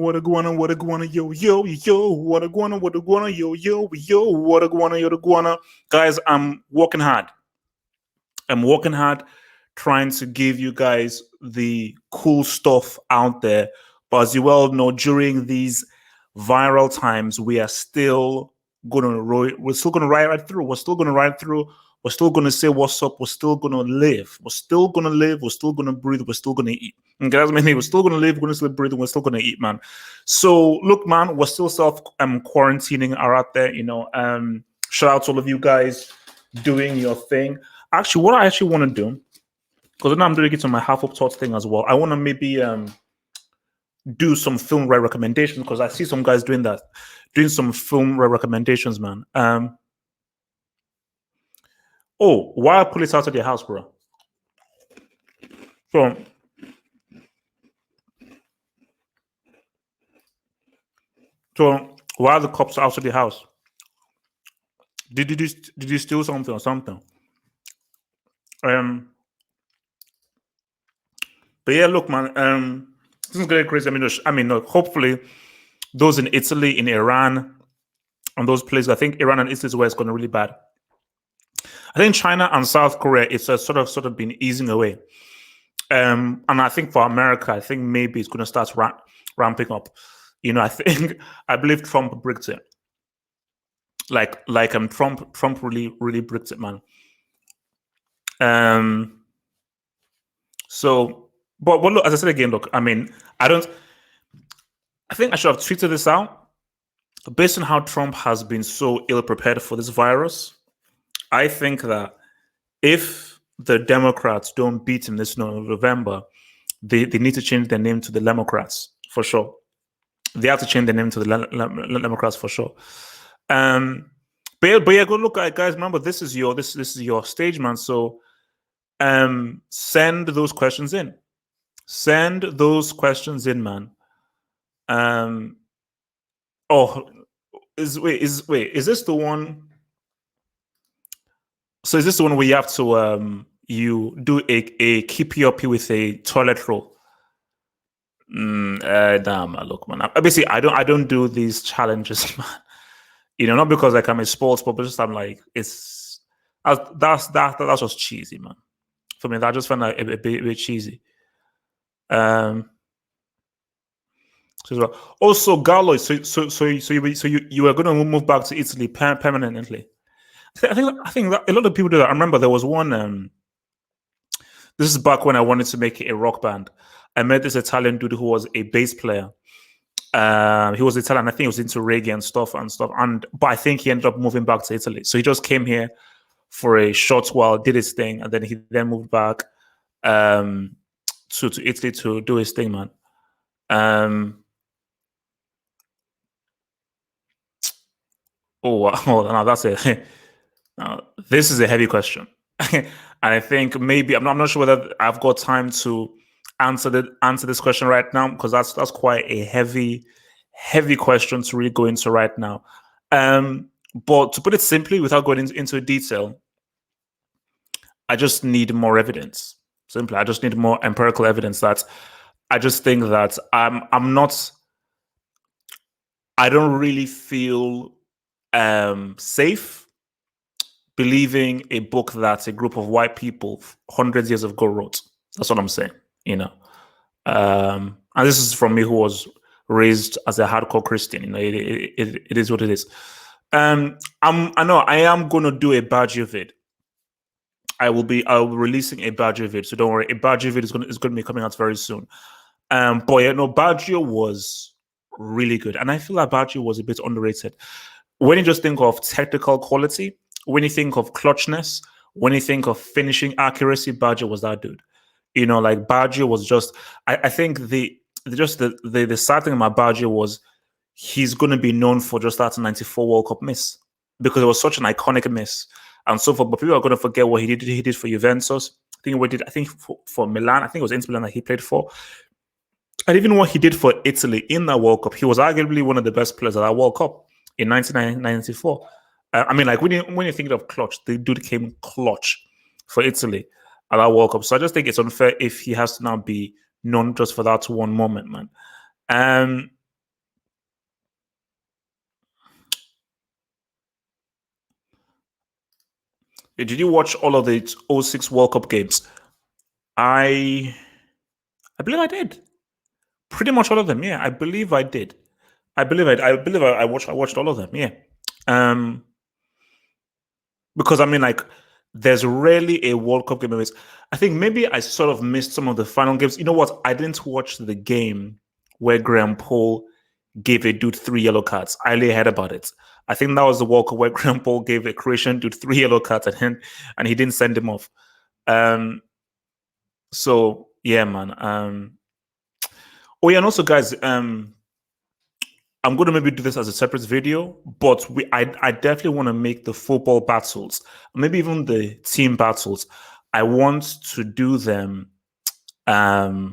what a guana, yo, yo, yo, what a guana, yo, yo, yo, what a guana, yo, the guana. Guys, I'm working hard. I'm working hard trying to give you guys the cool stuff out there. But as you well know, during these viral times, we are still we're still gonna ride right through. We're still gonna ride through. We're still gonna say what's up. We're still gonna live. We're still gonna live. We're still gonna breathe. We're still gonna eat. And guys, we're still gonna live. We're gonna still breathe. We're still gonna eat, man. So look, man, we're still self quarantining are out there. Shout out to all of you guys doing your thing. Actually, what I actually want to do, because then I'm doing it on my half up thoughts thing as well. I want to maybe do some film recommendations, because I see some guys doing some film recommendations, man. Why are police out of your house, bro? So why are the cops out of your house? Did you steal something or something? But yeah, look, man. This is getting crazy. Hopefully, those in Italy, in Iran, and those places. I think Iran and Italy is where it's going really bad. I think China and South Korea, it's sort of been easing away. And I think for America, I think maybe it's going to start ramping up. I believe Trump bricked it. Trump really bricked it, man. But look, as I said again, look, I think I should have tweeted this out. Based on how Trump has been so ill prepared for this virus, I think that if the Democrats don't beat him this November, they need to change their name to the Democrats for sure. They have to change their name to the Democrats for sure. But yeah, go look, guys. Remember, this is your stage, man. So, send those questions in. Send those questions in, man. Is this the one? So is this the one where you have to you do a keep you up with a toilet roll? Nah, man, look, man. Basically, I don't do these challenges, man. Not because I'm a sports, but just I'm like that's just cheesy, man. For me, that just found a bit cheesy. Also, Gallo. So you were going to move back to Italy permanently. I think that a lot of people do that. I remember there was one. This is back when I wanted to make a rock band. I met this Italian dude who was a bass player. He was Italian. I think he was into reggae and stuff. But I think he ended up moving back to Italy. So he just came here for a short while, did his thing, and then he moved back to Italy to do his thing, man. Now that's it. This is a heavy question. And I think maybe I'm not sure whether I've got time to answer this question right now, because that's quite a heavy question to really go into right now. But to put it simply, without going into detail, I just need more evidence. Simply, I just need more empirical evidence that I just think that I don't really feel safe believing a book that a group of white people hundreds of years ago wrote. That's what I'm saying, and this is from me, who was raised as a hardcore Christian. It is what it is. I know I am going to do a Badger vid. I will be releasing a Badger vid, so don't worry. A Badger vid is going to be coming out very soon. But yeah, no, Badger was really good, and I feel like Badger was a bit underrated. When you just think of technical quality, when you think of clutchness, when you think of finishing accuracy, Badger was that dude. Badger was just. I think the sad thing about Badger was he's going to be known for just that '94 World Cup miss, because it was such an iconic miss, and so forth. But people are going to forget what he did. He did for Juventus. I think for Milan. I think it was Inter Milan that he played for. And even what he did for Italy in that World Cup, he was arguably one of the best players at that World Cup in 1994. When you think of clutch, the dude came clutch for Italy at that World Cup. So I just think it's unfair if he has to now be known just for that one moment, man. Did you watch all of the '06 World Cup games? I I believe I did. Pretty much all of them. Yeah, I believe I did. I watched all of them. Yeah. Um, because I mean, like, there's rarely a World Cup game. I think maybe I sort of missed some of the final games. You know what? I didn't watch the game where Graham Paul gave a dude 3 yellow cards. I only heard about it. I think that was the World Cup where Graham Paul gave a Croatian dude 3 yellow cards and he didn't send him off. So yeah, man. Oh yeah, and also guys, I'm going to maybe do this as a separate video, but I definitely want to make the football battles, maybe even the team battles. I want to do them as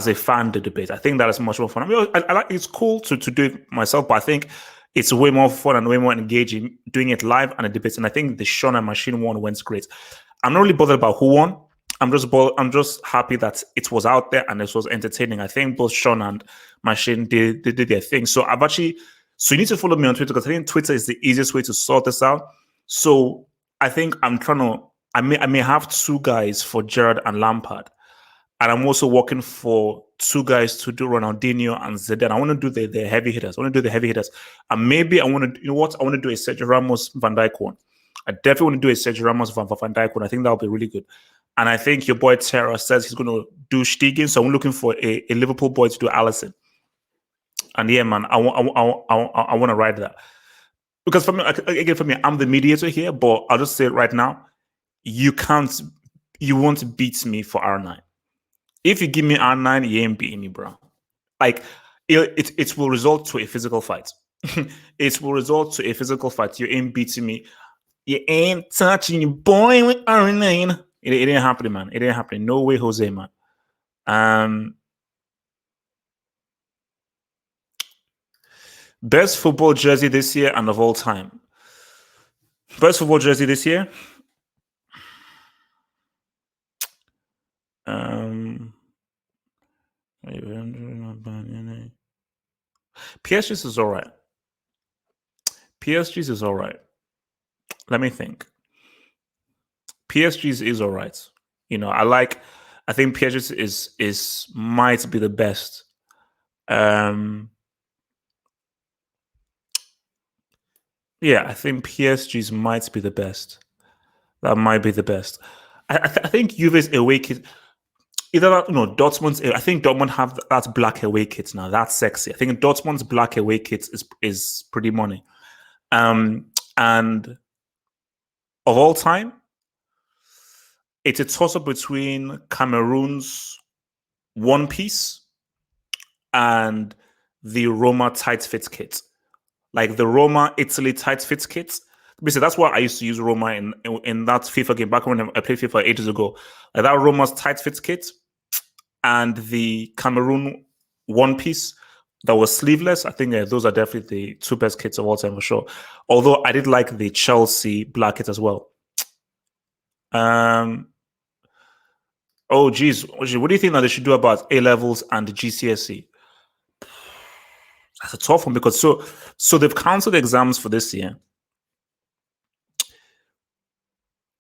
a fan debate. I think that is much more fun. I mean, I like it's cool to do it myself, but I think it's way more fun and way more engaging doing it live and a debate. And I think the Sean and Machine one went great. I'm not really bothered about who won. I'm just happy that it was out there and it was entertaining. I think both Sean and Machine did their thing. So so you need to follow me on Twitter because I think Twitter is the easiest way to sort this out. So I think I may have 2 guys for Gerrard and Lampard. And I'm also working for 2 guys to do Ronaldinho and Zidane. I want to do the heavy hitters. And maybe I want to, you know what? I want to do a Sergio Ramos Van Dijk one. I definitely want to do a Sergio Ramos Van Dijk one. I think that'll be really good. And I think your boy Terra says he's going to do Stegen. So I'm looking for a Liverpool boy to do Alisson. And yeah, man, I want to ride that. Because for me, I'm the mediator here, but I'll just say it right now. You won't beat me for R9. If you give me R9, you ain't beating me, bro. Like, it will result to a physical fight. It will result to a physical fight. You ain't beating me. You ain't touching your boy with R9. It ain't happening, man. It ain't happening. No way, Jose, man. Best football jersey this year and of all time. Best football jersey this year. PSG's is all right. PSG's is all right. Let me think. PSG's is all right. You know, I think PSG's is might be the best. Yeah, I think PSG's might be the best. That might be the best. I think Juve's away kit. Either that, no, Dortmund's. I think Dortmund have that black away kit now. That's sexy. I think Dortmund's black away kit is pretty money. And of all time, it's a toss-up between Cameroon's One Piece and the Roma tight fit kit. Like the Roma Italy tight fit kit. Basically, that's why I used to use Roma in that FIFA game back when I played FIFA ages ago. Like that Roma's tight fit kit and the Cameroon One Piece that was sleeveless. I think those are definitely the 2 best kits of all time for sure. Although I did like the Chelsea black kit as well. Oh geez, what do you think that they should do about A levels and the GCSE? That's a tough one because so they've cancelled exams for this year.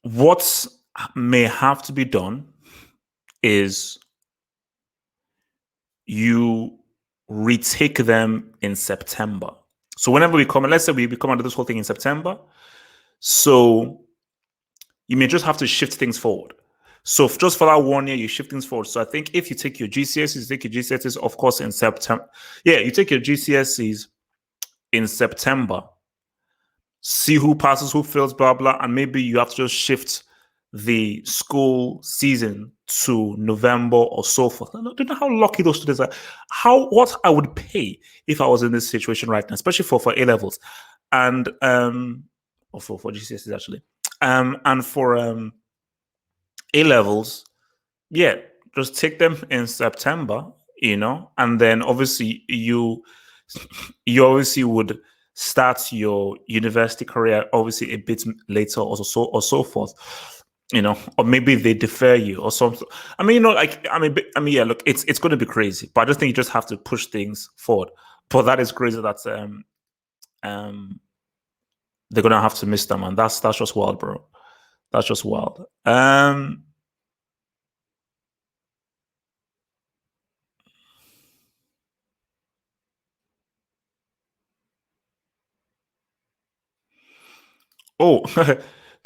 What may have to be done is you retake them in September. So whenever we come, let's say we come under this whole thing in September, so you may just have to shift things forward. So just for that 1 year, you shift things forward. So I think if you take your GCSEs, of course, in September. Yeah, you take your GCSEs in September, see who passes, who fails, blah, blah. And maybe you have to just shift the school season to November or so forth. Do you know how lucky those students are? What I would pay if I was in this situation right now, especially for A levels and or for GCSEs actually. And for A levels, yeah, just take them in September, you know, and then obviously you obviously would start your university career obviously a bit later or so forth, you know, or maybe they defer you or something. I mean, you know, like I mean, yeah, look, it's going to be crazy, but I just think you just have to push things forward. But that is crazy. That's they're gonna have to miss them, and that's just wild, bro. That's just wild. Oh,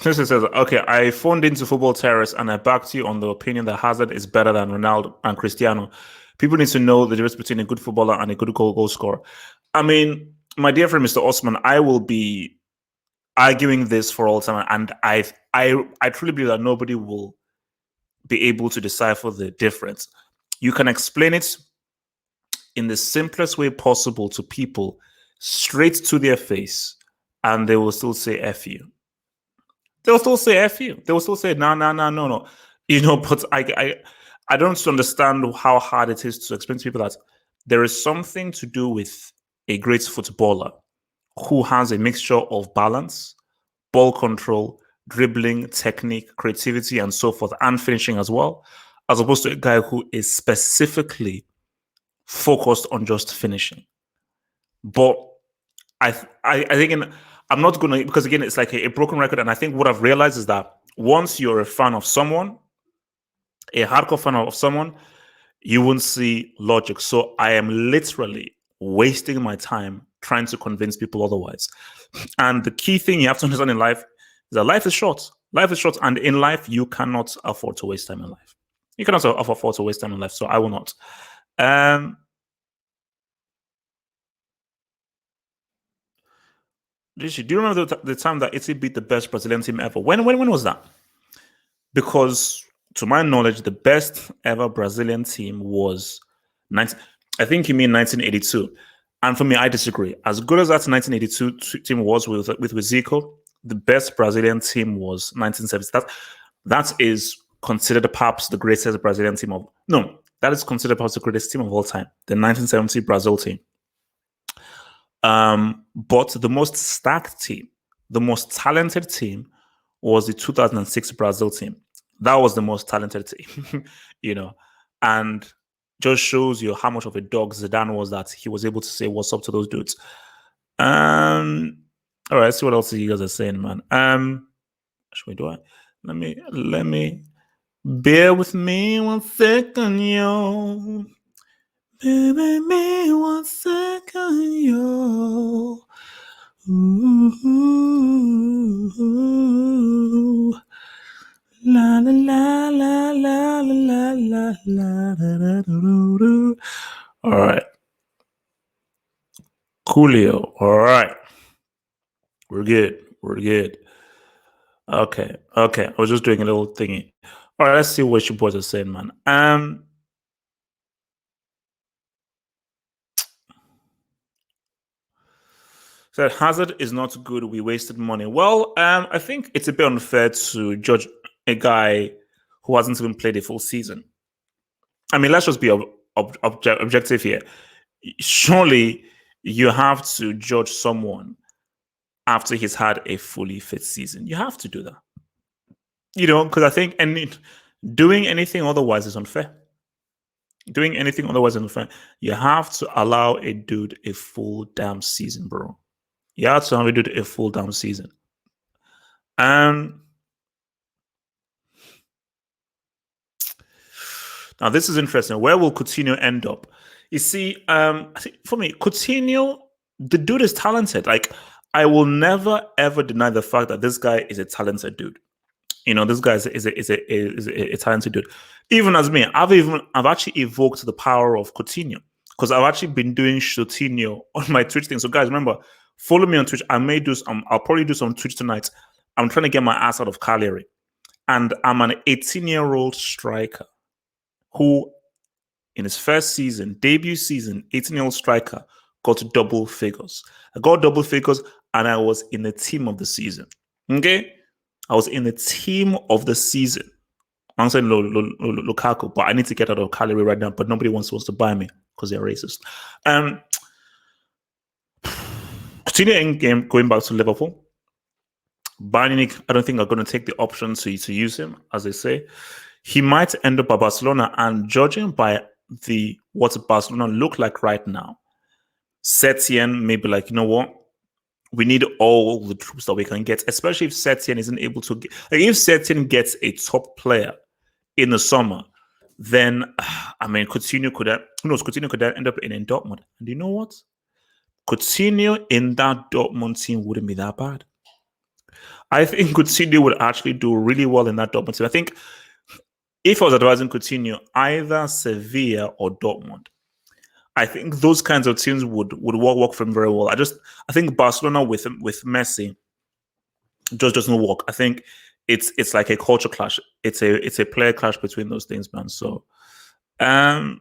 this says, okay, I phoned into Football Terrace and I backed you on the opinion that Hazard is better than Ronaldo and Cristiano. People need to know the difference between a good footballer and a good goal scorer. I mean, my dear friend, Mr. Osman, I will be arguing this for all time, and I truly believe that nobody will be able to decipher the difference. You can explain it in the simplest way possible to people, straight to their face, and they will still say F you. They'll still say F you. They will still say no, no, no, no, no. But I don't understand how hard it is to explain to people that there is something to do with a great footballer who has a mixture of balance, ball control, dribbling, technique, creativity, and so forth, and finishing as well, as opposed to a guy who is specifically focused on just finishing. But I think I'm not going to, because again, it's like a broken record. And I think what I've realized is that once you're a fan of someone, a hardcore fan of someone, you won't see logic. So I am literally wasting my time trying to convince people otherwise. And the key thing you have to understand in life is that life is short. Life is short. And in life, you cannot afford to waste time in life. You cannot afford to waste time in life. So I will not. Do you remember the time that Italy beat the best Brazilian team ever? When was that? Because to my knowledge, the best ever Brazilian team was I think you mean 1982. And for me, I disagree. As good as that 1982 team was with Zico, the best Brazilian team was 1970. That is considered perhaps the greatest Brazilian team of no. That is considered perhaps the greatest team of all time. The 1970 Brazil team. But the most stacked team, the most talented team, was the 2006 Brazil team. That was the most talented team, and just shows you how much of a dog Zidane was that he was able to say what's up to those dudes. All right, let's see what else you guys are saying, man. Should we do it? Let me bear with me 1 second, yo. Bear with me 1 second, yo. Ooh. La la la la la la la la la la. All right. Coolio. All right. We're good. We're good. Okay. Okay. I was just doing a little thingy. All right. Let's see what your boys are saying, man. Said Hazard is not good. We wasted money. Well, I think it's a bit unfair to judge a guy who hasn't even played a full season. I mean, let's just be objective here. Surely you have to judge someone after he's had a fully fit season. You have to do that. Because I think doing anything otherwise is unfair. Doing anything otherwise is unfair. You have to allow a dude a full damn season, bro. You have to have a dude a full damn season. Now this is interesting. Where will Coutinho end up? You see, I think for me, Coutinho, the dude is talented. Like, I will never ever deny the fact that this guy is a talented dude. This guy is a talented dude. Even as me, I've actually evoked the power of Coutinho because I've actually been doing Coutinho on my Twitch thing. So guys, remember, follow me on Twitch. I'll probably do some Twitch tonight. I'm trying to get my ass out of Cagliari, and I'm an 18-year-old striker who, in his first season, debut season, 18-year-old striker got double figures. I got double figures, and I was in the team of the season. Okay, I was in the team of the season. I'm saying Lukaku, but I need to get out of Cagliari right now. But nobody wants to buy me because they're racist. Coutinho in game going back to Liverpool. Bayern Munich, I don't think are going to take the option to use him, as they say. He might end up at Barcelona, and judging by what Barcelona look like right now, Setien may be like, you know what? we need all the troops that we can get, especially if Setien isn't able to get. Like if Setien gets a top player in the summer, then I mean, Coutinho could end up in Dortmund. And you know what? Coutinho in that Dortmund team wouldn't be that bad. I think Coutinho would actually do really well in that Dortmund team. I think if I was advising Coutinho, either Sevilla or Dortmund, I think those kinds of teams would work for him very well. I think Barcelona with Messi just doesn't work. I think it's like a culture clash. It's a player clash between those things, man. So, no,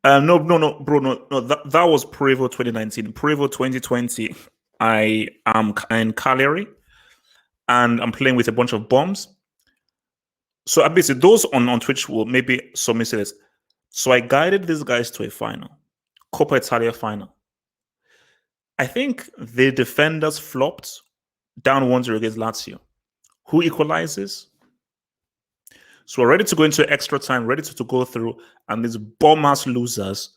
bro, no. That was Prevo 2019. Prevo 2020. I am in Cagliari, and I'm playing with a bunch of bombs. So basically, those on Twitch will maybe some say this. So I guided these guys to a final, Coppa Italia final. I think the defenders flopped down 1-0 against Lazio. Who equalizes? So we're ready to go into extra time, ready to go through, and these bomb-ass losers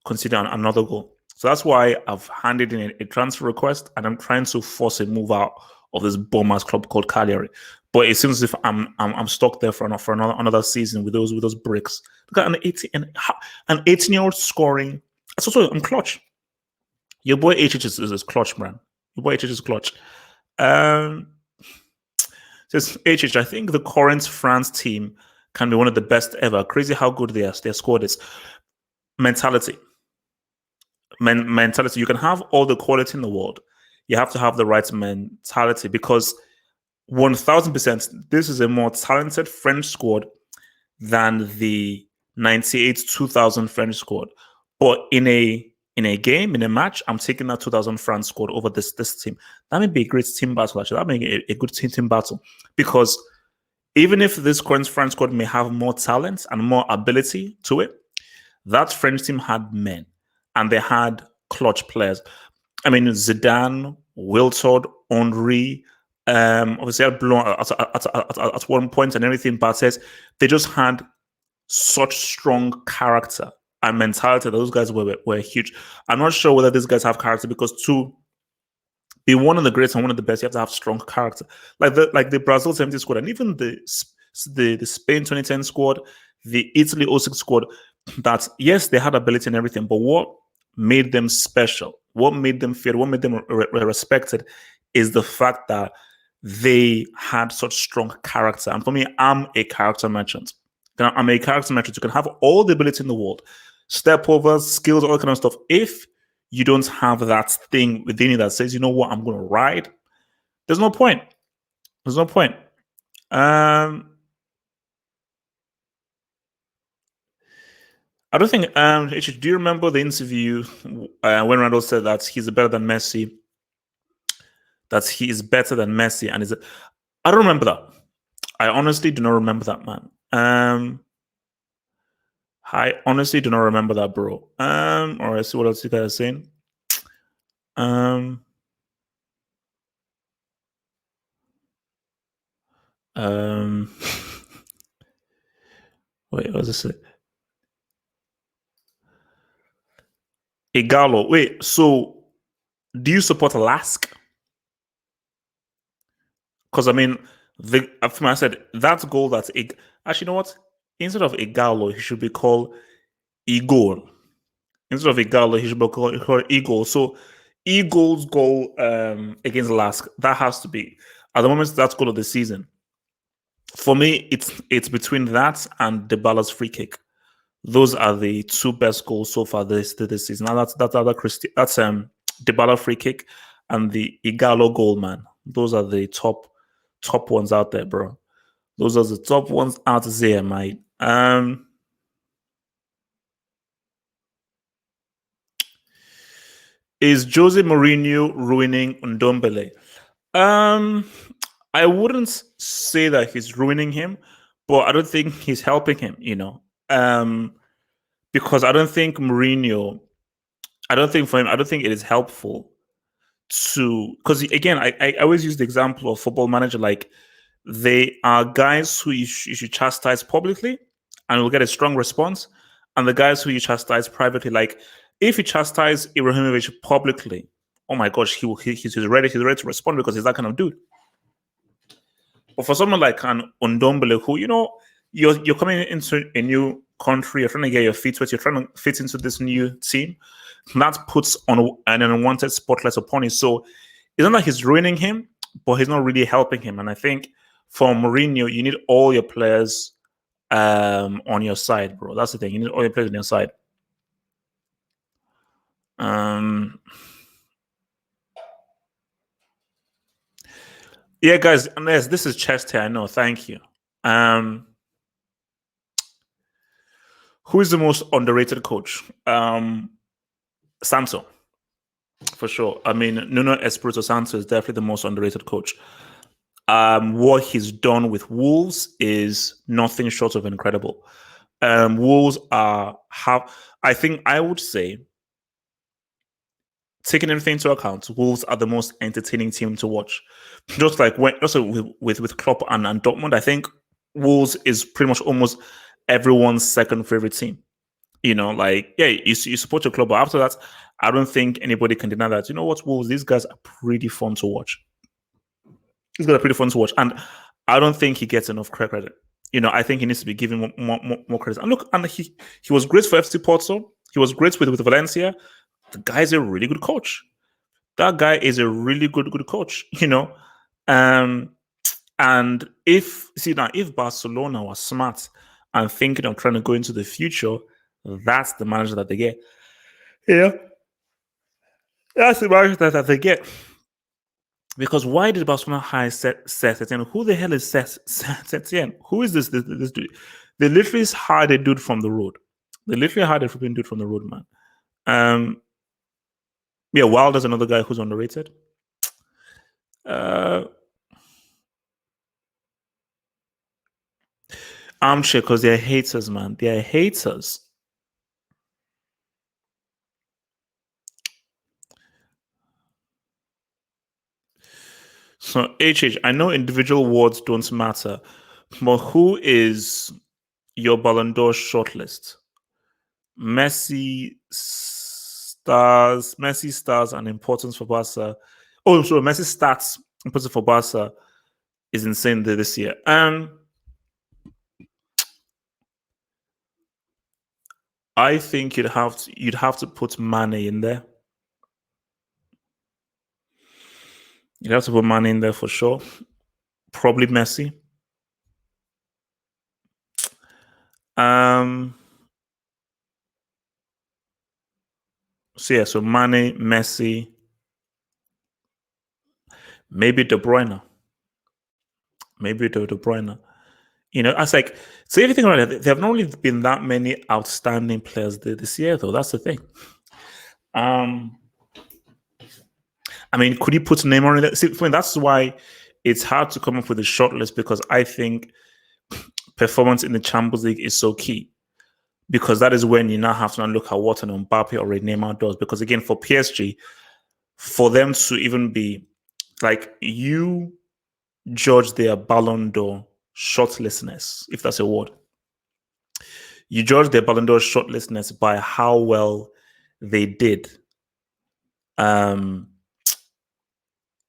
consider another goal. So that's why I've handed in a transfer request, and I'm trying to force a move out of this bomb-ass club called Cagliari. But it seems as if I'm stuck there for another season with those bricks. Look at an 18-year-old scoring. That's also I'm clutch. Your boy HH is clutch, man. Your boy HH is clutch. Says HH, I think the current France team can be one of the best ever. Crazy how good their squad is. Mentality. Mentality. You can have all the quality in the world. You have to have the right mentality because 1000%, this is a more talented French squad than the 98-2000 French squad. But in a game, in a match, I'm taking that 2000 France squad over this team. That may be a great team battle, actually. That may be a good team battle. Because even if this current France squad may have more talent and more ability to it, that French team had men. And they had clutch players. I mean, Zidane, Wiltord, Henry, obviously at one point and everything, but says they just had such strong character and mentality. Those guys were huge. I'm not sure whether these guys have character because to be one of the greats and one of the best, you have to have strong character. Like the Brazil 70 squad and even the Spain 2010 squad, the Italy 06 squad. That yes, they had ability and everything, but what made them special, what made them feared, what made them respected, is the fact that they had such strong character. And for me, I'm a character merchant. I'm a character merchant. You can have all the ability in the world, step over, skills, all that kind of stuff. If you don't have that thing within you that says, you know what, I'm going to ride, there's no point. There's no point. I don't think. Do you remember the interview when Ronaldo said that he's better than Messi? That he is better than Messi, and I don't remember that. I honestly do not remember that, man. I honestly do not remember that, bro. Or I see what else you guys are saying. Wait, what does it say? Igalo. Wait, so do you support Lask? Because I mean, I said that goal that's actually, you know what? Instead of Igalo, he should be called Igor. Instead of Igalo, he should be called Igor. So Eagles goal against Lask, that has to be at the moment that's goal of the season. For me, it's between that and Dybala's free kick. Those are the two best goals so far this season. Now that's Dybala free kick and the Igalo goal, man. Those are the top ones out there, bro. Those are the top ones out there, mate. Is Jose Mourinho ruining Ndombele? I wouldn't say that he's ruining him, but I don't think he's helping him, because I don't think Mourinho, I don't think it is helpful because again, I always use the example of Football Manager. Like, they are guys who you should chastise publicly and will get a strong response, and the guys who you chastise privately, like If he chastised Ibrahimovic publicly, oh my gosh, he's ready. He's ready to respond because he's that kind of dude. But for someone like an Undombele, who you're coming into a new country, you're trying to get your feet wet, you're trying to fit into this new team, that puts on an unwanted spotlight upon him. So it's not like he's ruining him, but he's not really helping him. And I think for Mourinho, you need all your players on your side, bro. That's the thing. You need all your players on your side. Yeah, guys. Yes, this is chest here. I know. Thank you. Who is the most underrated coach? Santo, for sure. I mean, Nuno Espirito Santo is definitely the most underrated coach. What he's done with Wolves is nothing short of incredible. Wolves I think I would say, taking everything into account, Wolves are the most entertaining team to watch. Just like with Klopp and Dortmund, I think Wolves is pretty much almost everyone's second favorite team. Like, yeah, you support your club, but after that, I don't think anybody can deny that. You know what, Wolves, these guys are pretty fun to watch. These guys are pretty fun to watch, and I don't think he gets enough credit. I think he needs to be given more credit. And look, and he was great for FC Porto. He was great with Valencia. The guy's a really good coach. That guy is a really good coach. And if Barcelona was smart and thinking of trying to go into the future, that's the manager that they get. Yeah, that's the manager that they get. Because why did Barcelona hire Setien? Who the hell is Setien? Who is this dude? They literally hired a dude from the road. They literally hired a freaking dude from the road, man. Yeah, Wilder's another guy who's underrated. Armchair, because they're haters, man. They're haters. So, HH, I know individual awards don't matter, but who is your Ballon d'Or shortlist? Messi stars and importance for Barca. Oh, sorry, Messi stats importance for Barca is insane this year. I think you'd have to put Mane in there. You'd have to put Mane in there for sure. Probably Messi. So yeah, so Mane, Messi, maybe De Bruyne. Maybe De Bruyne. I was like, so if you think about it, there have not really been that many outstanding players this year, though. That's the thing. I mean, could you put Neymar in there? See, that's why it's hard to come up with a short list, because I think performance in the Champions League is so key. Because that is when you now have to look at what an Mbappe or a Neymar does. Because again, for PSG, for them to even be like, you judge their Ballon d'Or shortlistness, if that's a word. You judge their Ballon d'Or shortlistness by how well they did in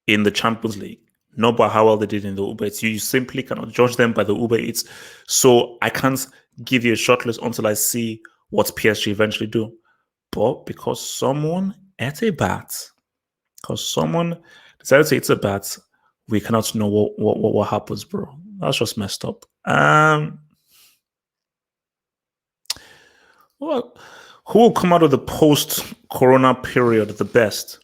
the Champions League, not by how well they did in the Uber Eats. You simply cannot judge them by the Uber Eats. So I can't give you a shortlist until I see what PSG eventually do. But because someone ate a bat, because someone decided to eat a bat, we cannot know what happens, bro. That's just messed up. Well, who will come out of the post-corona period the best?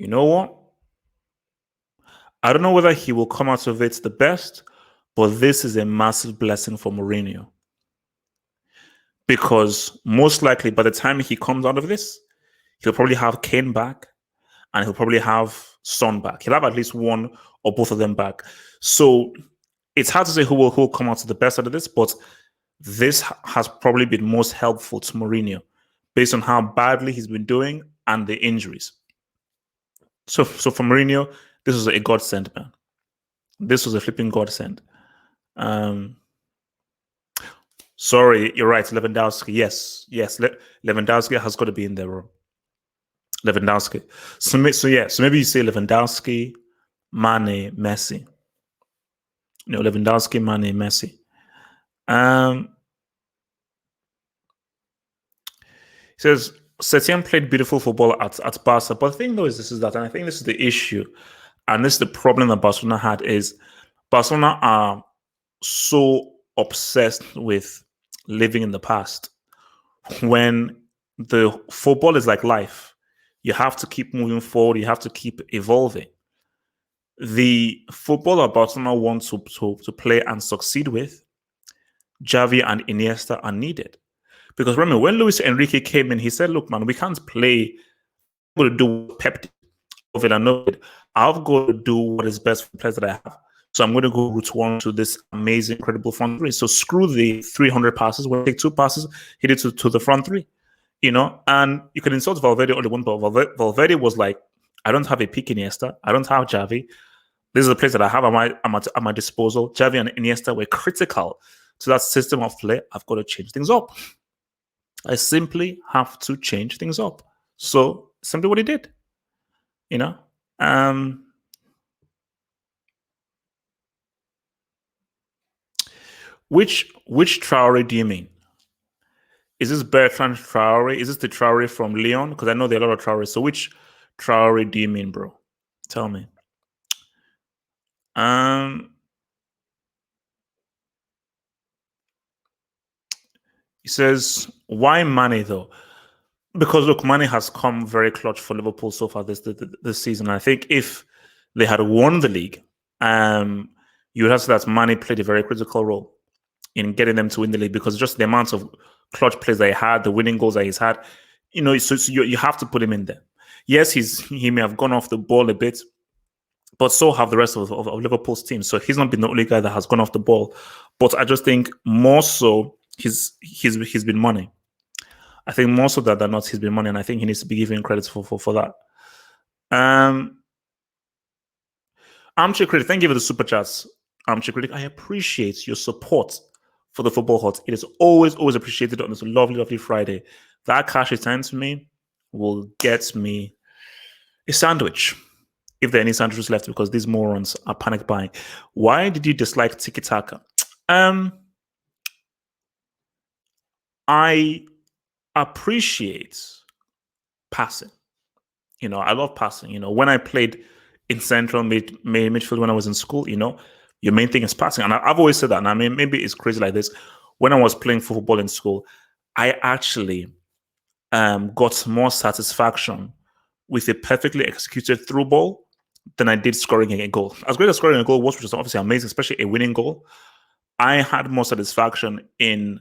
You know what? I don't know whether he will come out of it the best, but this is a massive blessing for Mourinho. Because most likely by the time he comes out of this, he'll probably have Kane back and he'll probably have Son back. He'll have at least one or both of them back. So it's hard to say who will come out the best out of this, but this has probably been most helpful to Mourinho based on how badly he's been doing and the injuries. So for Mourinho, this was a godsend, man. This was a flipping godsend. Sorry, you're right. Lewandowski. Yes. Lewandowski has got to be in there, bro. Lewandowski. So maybe you say Lewandowski, Mane, Messi. Lewandowski, Mane, Messi. He says Setien played beautiful football at Barca, but the thing though is that, and I think this is the issue, and this is the problem that Barcelona had, is Barcelona are so obsessed with living in the past. When the football is like life, you have to keep moving forward, you have to keep evolving. The football that Barcelona wants to play and succeed with, Xavi and Iniesta are needed. Because remember, when Luis Enrique came in, he said, look, man, we can't play, I'm going to do what Pep did. I've got to do what is best for the players that I have. So I'm going to go route one to this amazing, incredible front three. So screw the 300 passes. We'll take 2 passes, hit it to the front three. And you can insult Valverde all the one, but Valverde was like, I don't have a pick Iniesta. I don't have Xavi. These are the players that I have at my disposal. Xavi and Iniesta were critical to that system of play. I've got to change things up. I simply have to change things up. So simply what he did. Which Traore do you mean? Is this Bertrand Traore? Is this the Traore from Lyon? Because I know there are a lot of Traore. So which Traore do you mean, bro? Tell me. He says, why Mane though? Because look, Mane has come very clutch for Liverpool so far this season. I think if they had won the league, you would have to say that Mane played a very critical role in getting them to win the league, because just the amount of clutch plays that he had, the winning goals that he's had, so you have to put him in there. Yes, he may have gone off the ball a bit, but so have the rest of Liverpool's team. So he's not been the only guy that has gone off the ball. But I just think more so he's been Mane. I think more so than not he's been Mane, and I think he needs to be given credit for that. Armchair Critic, thank you for the super chats. Armchair Critic, I appreciate your support for the Football Hut. It is always appreciated on this lovely Friday. That cash returned to me will get me a sandwich, if there are any sandwiches left, because these morons are panic buying. Why did you dislike Tiki Taka? I appreciate passing. I love passing. When I played in central midfield when I was in school, your main thing is passing. And I've always said that. And I mean, maybe it's crazy like this. When I was playing football in school, I actually got more satisfaction with a perfectly executed through ball than I did scoring a goal. As great as scoring a goal was, which was obviously amazing, especially a winning goal, I had more satisfaction in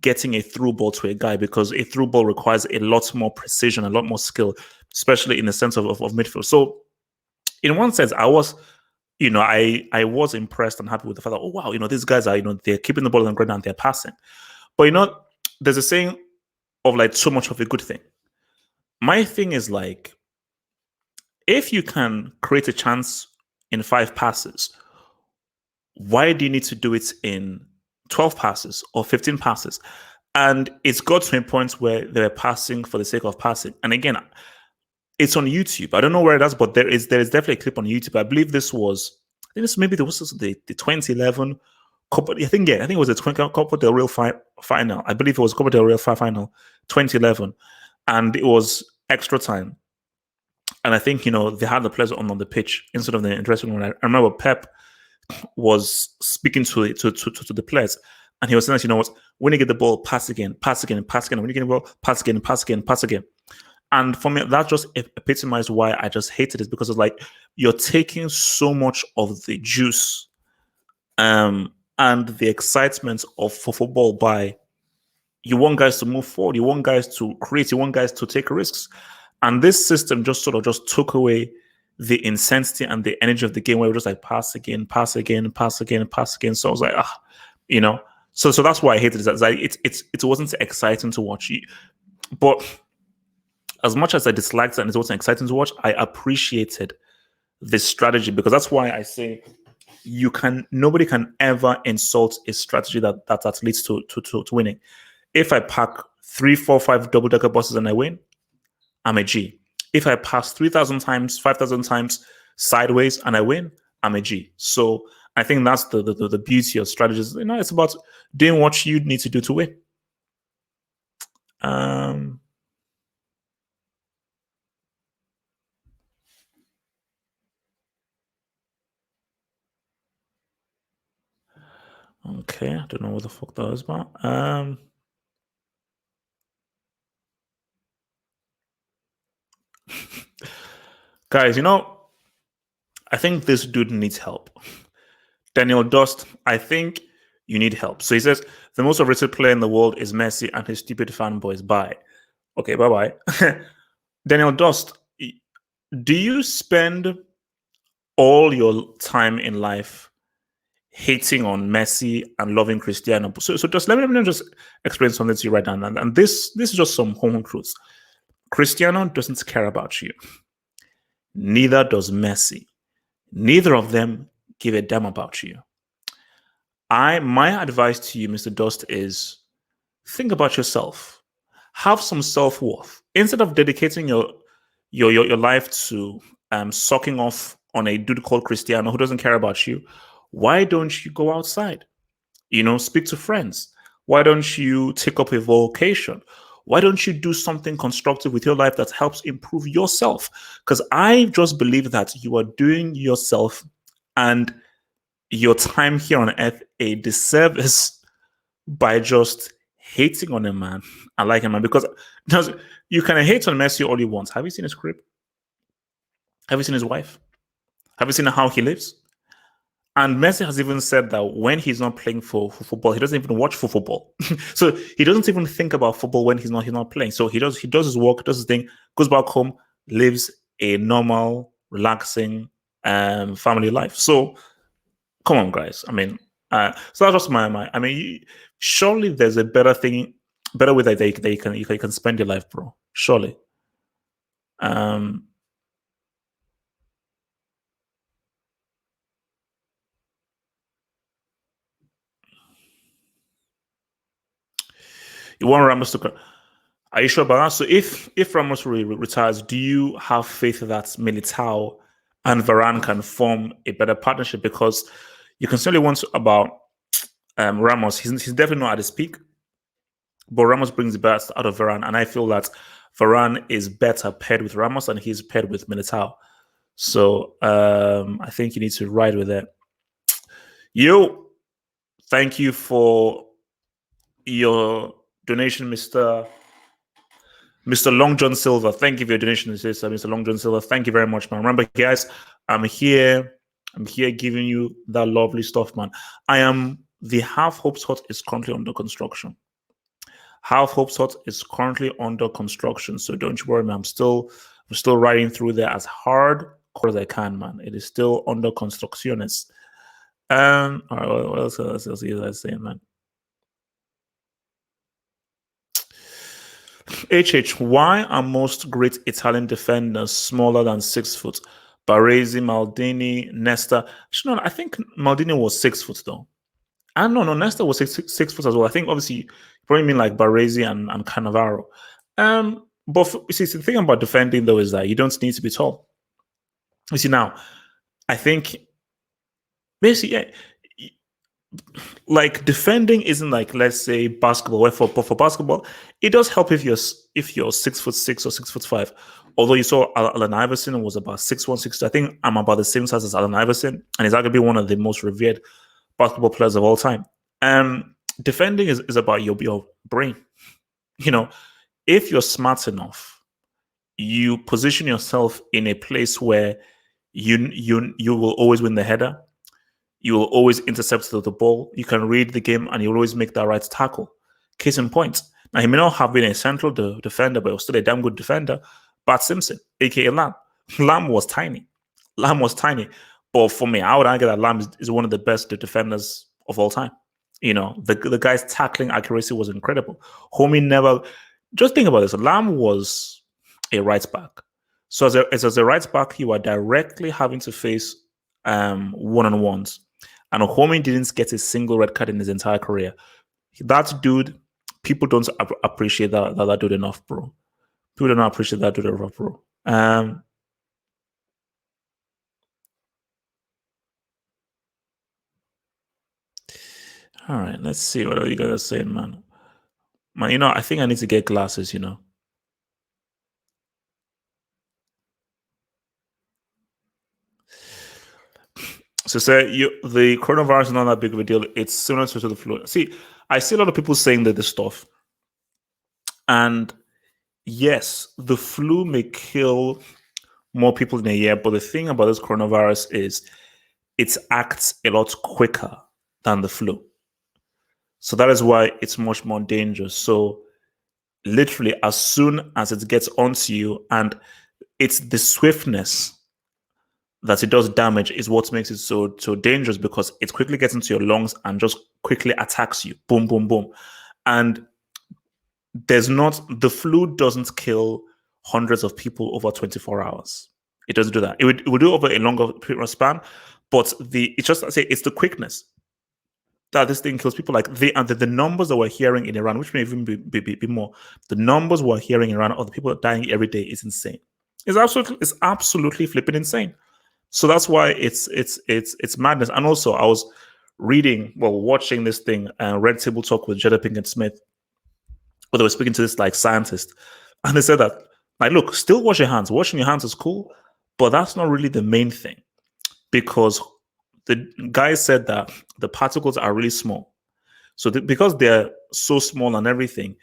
getting a through ball to a guy, because a through ball requires a lot more precision, a lot more skill, especially in the sense of midfield. So in one sense, I was, I was impressed and happy with the fact that, oh, wow, these guys are, they're keeping the ball on the ground and they're passing. But, there's a saying of like too much of a good thing. My thing is like, if you can create a chance in 5 passes, why do you need to do it in 12 passes or 15 passes? And it's got to a point where they're passing for the sake of passing. And again, it's on YouTube. I don't know where it is, but there is definitely a clip on YouTube. I believe this was, the 2011 Copa. I think it was the Copa del Rey final. I believe it was Copa del Rey final, 2011, and it was extra time. And I think they had the players on the pitch instead of the dressing room. I remember Pep was speaking to the players, and he was saying, what, when you get the ball, pass again. When you get the ball, pass again. And for me, that just epitomized why I just hated it, because it's like you're taking so much of the juice and the excitement for football by, you want guys to move forward, you want guys to create, you want guys to take risks. And this system just sort of just took away the intensity and the energy of the game, where we're just like pass again. So I was like, So that's why I hated it. Like, it wasn't exciting to watch. But as much as I disliked it and it wasn't exciting to watch, I appreciated this strategy, because that's why I say nobody can ever insult a strategy that leads to winning. If I pack 3, 4, 5 double-decker buses and I win, I'm a G. If I pass 3,000 times, 5,000 times sideways and I win, I'm a G. So I think that's the beauty of strategies. It's about doing what you need to do to win. Okay, I don't know what the fuck that was about. Guys, I think this dude needs help. Daniel Dust, I think you need help. So he says, the most overrated player in the world is Messi and his stupid fanboys. Bye. Okay, bye-bye. Daniel Dust, do you spend all your time in life hating on Messi and loving Cristiano? So just let me just explain something to you right now. And this is just some home truths. Cristiano doesn't care about you. Neither does Messi. Neither of them give a damn about you. My advice to you, Mr. Dust, is think about yourself. Have some self-worth. Instead of dedicating your life to sucking off on a dude called Cristiano who doesn't care about you, why don't you go outside? Speak to friends. Why don't you take up a vocation? Why don't you do something constructive with your life that helps improve yourself? Because I just believe that you are doing yourself and your time here on earth a disservice by just hating on a man. I like him, man, because you can hate on Messi all you want. Have you seen his crib? Have you seen his wife? Have you seen how he lives? And Messi has even said that when he's not playing for football, he doesn't even watch for football. So he doesn't even think about football when he's not playing. So he does his work, does his thing, goes back home, lives a normal, relaxing family life. So come on, guys. I mean, so that's just my. I mean, surely there's a better way that you can spend your life, bro. Surely. You want Ramos to? Are you sure about that? So if Ramos retires, do you have faith that Militao and Varane can form a better partnership? Because you can certainly want about Ramos. He's definitely not at his peak, but Ramos brings the best out of Varane, and I feel that Varane is better paired with Ramos and he's paired with Militao. So I think you need to ride with it. Thank you for your donation, Mr. Long John Silver. Thank you for your donation, Mr. Long John Silver. Thank you very much, man. Remember, guys, I'm here giving you that lovely stuff, man. The Half Hopes Hut is currently under construction. Half Hopes Hut is currently under construction, so don't you worry, man. I'm still riding through there as hard as I can, man. It is still under construction. All right, what else you guys saying, man? Why are most great Italian defenders smaller than 6 foot? Baresi, Maldini, Nesta. I think Maldini was 6 foot though. And no, Nesta was 6 foot as well. I think obviously you probably mean like Baresi and Cannavaro. But the thing about defending though is that you don't need to be tall. You see, now I think basically, like defending isn't like, let's say, basketball. But for basketball, it does help if you're 6'6" or 6'5". Although you saw Allen Iverson was about 6'1", 6'2". I think I'm about the same size as Allen Iverson, and he's arguably one of the most revered basketball players of all time. Defending is about your brain. If you're smart enough, you position yourself in a place where you will always win the header. You will always intercept the ball. You can read the game, and you'll always make that right tackle. Case in point. Now, he may not have been a central defender, but he was still a damn good defender. Bart Simpson, a.k.a. Lamb. Lamb was tiny. But for me, I would argue that Lamb is one of the best defenders of all time. The guy's tackling accuracy was incredible. Homie never... Just think about this. Lamb was a right back. So as a right back, you are directly having to face one-on-ones. and Homie didn't get a single red card in his entire career. That dude, people don't appreciate that dude enough, bro. People don't appreciate that dude enough, bro. All right, let's see what you guys are saying, man. Man, I think I need to get glasses. So say the coronavirus is not that big of a deal. It's similar to the flu. See, I see a lot of people saying that this stuff. And yes, the flu may kill more people in a year, but the thing about this coronavirus is it acts a lot quicker than the flu. So that is why it's much more dangerous. So literally, as soon as it gets onto you, and it's the swiftness that it does damage is what makes it so dangerous, because it quickly gets into your lungs and just quickly attacks you. Boom, boom, boom. And the flu doesn't kill hundreds of people over 24 hours. It doesn't do that. It would do over a longer period span, but it's just, I say, it's the quickness that this thing kills people. Like the numbers that we're hearing in Iran, which may even be more, the numbers we're hearing in Iran of the people dying every day is insane. It's absolutely flipping insane. So that's why it's madness. And also, I was watching this thing, Red Table Talk with Jada Pinkett Smith, where they were speaking to this like scientist, and they said that, like, look, still wash your hands. Washing your hands is cool, but that's not really the main thing, because the guy said that the particles are really small. So because they're so small and everything,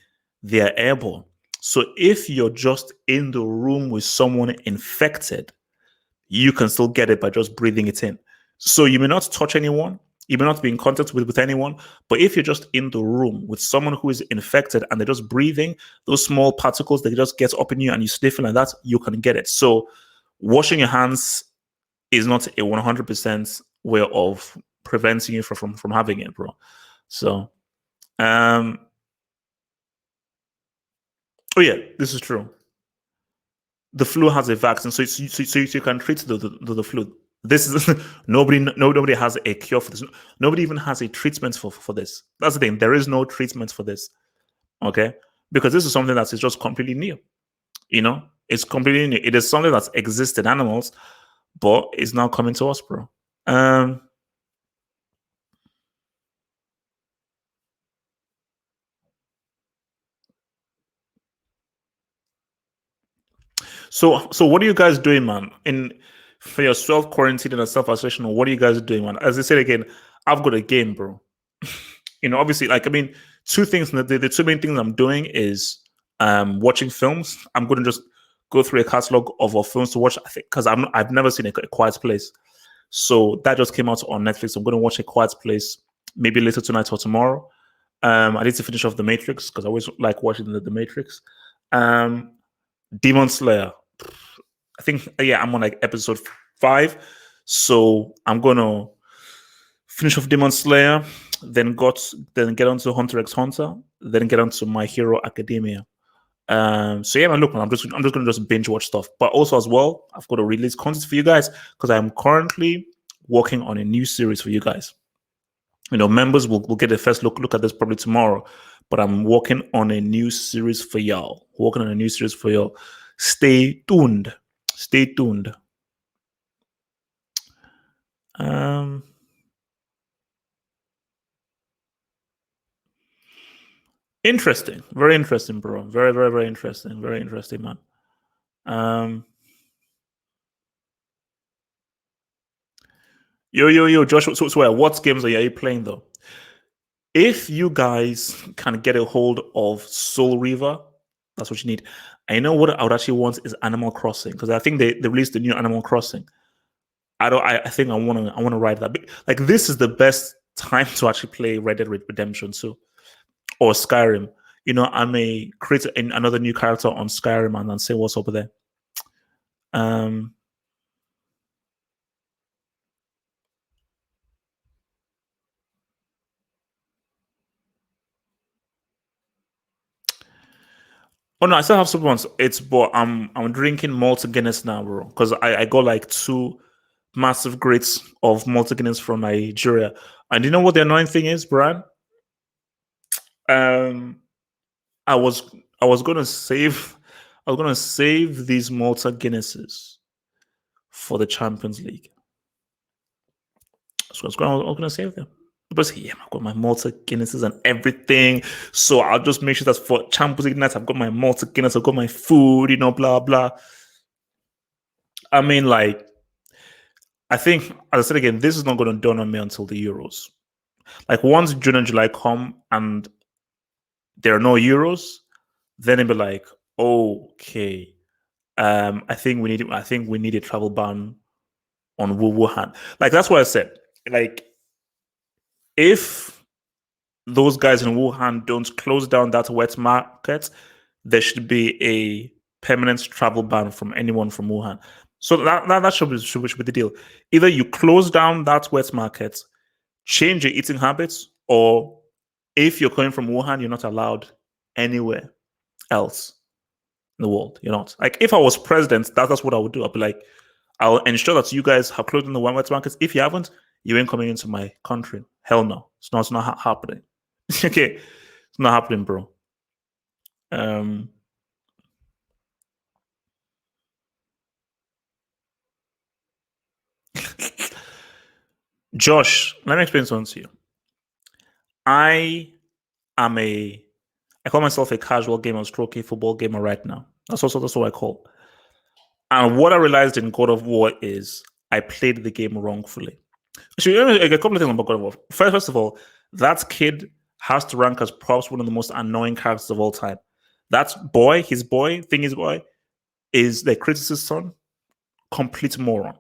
they are airborne. So if you're just in the room with someone infected, you can still get it by just breathing it in. So you may not touch anyone, you may not be in contact with anyone, but if you're just in the room with someone who is infected and they're just breathing, those small particles, they just get up in you and you sniffing like that, you can get it. So washing your hands is not a 100% way of preventing you from having it, bro. So, oh yeah, this is true. The flu has a vaccine, so you can treat the flu. This is nobody has a cure for this. Nobody even has a treatment for this. That's the thing. There is no treatment for this. Okay, because this is something that is just completely new. It's completely new. It is something that's existed in animals, but it's now coming to us, bro. So what are you guys doing, man? For your self quarantine and self isolation, what are you guys doing, man? As I said again, I've got a game, bro. Obviously, like, I mean, two things. The two main things I'm doing is watching films. I'm going to just go through a catalog of films to watch. I think because I've never seen a Quiet Place, so that just came out on Netflix. I'm going to watch A Quiet Place maybe later tonight or tomorrow. I need to finish off The Matrix because I always like watching the Matrix. Demon Slayer. I think, yeah, I'm on like episode 5, so I'm gonna finish off Demon Slayer, then get onto Hunter x Hunter, then get onto My Hero Academia. So yeah, man, look, man, I'm just gonna just binge watch stuff, but also as well, I've got to release content for you guys because I'm currently working on a new series for you guys. Members will get a first look at this probably tomorrow, but I'm working on a new series for y'all. Stay tuned. Stay tuned. Interesting. Very interesting, bro. Very, very, very interesting. Very interesting, man. Yo, Joshua. So what games are you playing though? If you guys can get a hold of Soul Reaver, that's what you need. I know what I would actually want is Animal Crossing, because I think they released the new Animal Crossing. I think I want to ride that. Like, this is the best time to actually play Red Dead Redemption 2 or Skyrim. I may create another new character on Skyrim and then say what's over there. Oh no, I still have supplements. But I'm drinking malt Guinness now, bro, because I got like two massive grades of Malta Guinness from Nigeria. And you know what the annoying thing is, Brian? I was I was gonna save these Malta Guinnesses for the Champions League. So I was gonna save them. But yeah, I've got my Malta Guinnesses and everything. So I'll just make sure that for Champions League night, I've got my Malta Guinness, I've got my food, blah blah. I mean, like, I think, as I said again, this is not going to dawn on me until the Euros. Like, once June and July come and there are no Euros, then it'll be like, okay, I think we need a travel ban on Wuhan. Like, that's what I said. Like, if those guys in Wuhan don't close down that wet market, there should be a permanent travel ban from anyone from Wuhan. So that should be the deal. Either you close down that wet market, change your eating habits, or if you're coming from Wuhan, you're not allowed anywhere else in the world. You're not. Like, if I was president, that's what I would do. I'd be like, I'll ensure that you guys have closed in the wet markets. If you haven't, you ain't coming into my country. Hell no. It's not happening. Okay. It's not happening, bro. Josh, let me explain something to you. I call myself a casual gamer, stroke a football gamer right now. That's what I call. And what I realized in God of War is I played the game wrongfully. So a couple of things about God of War. First of all, that kid has to rank as perhaps one of the most annoying characters of all time. That boy, his boy, is the Kratos' son. Complete moron.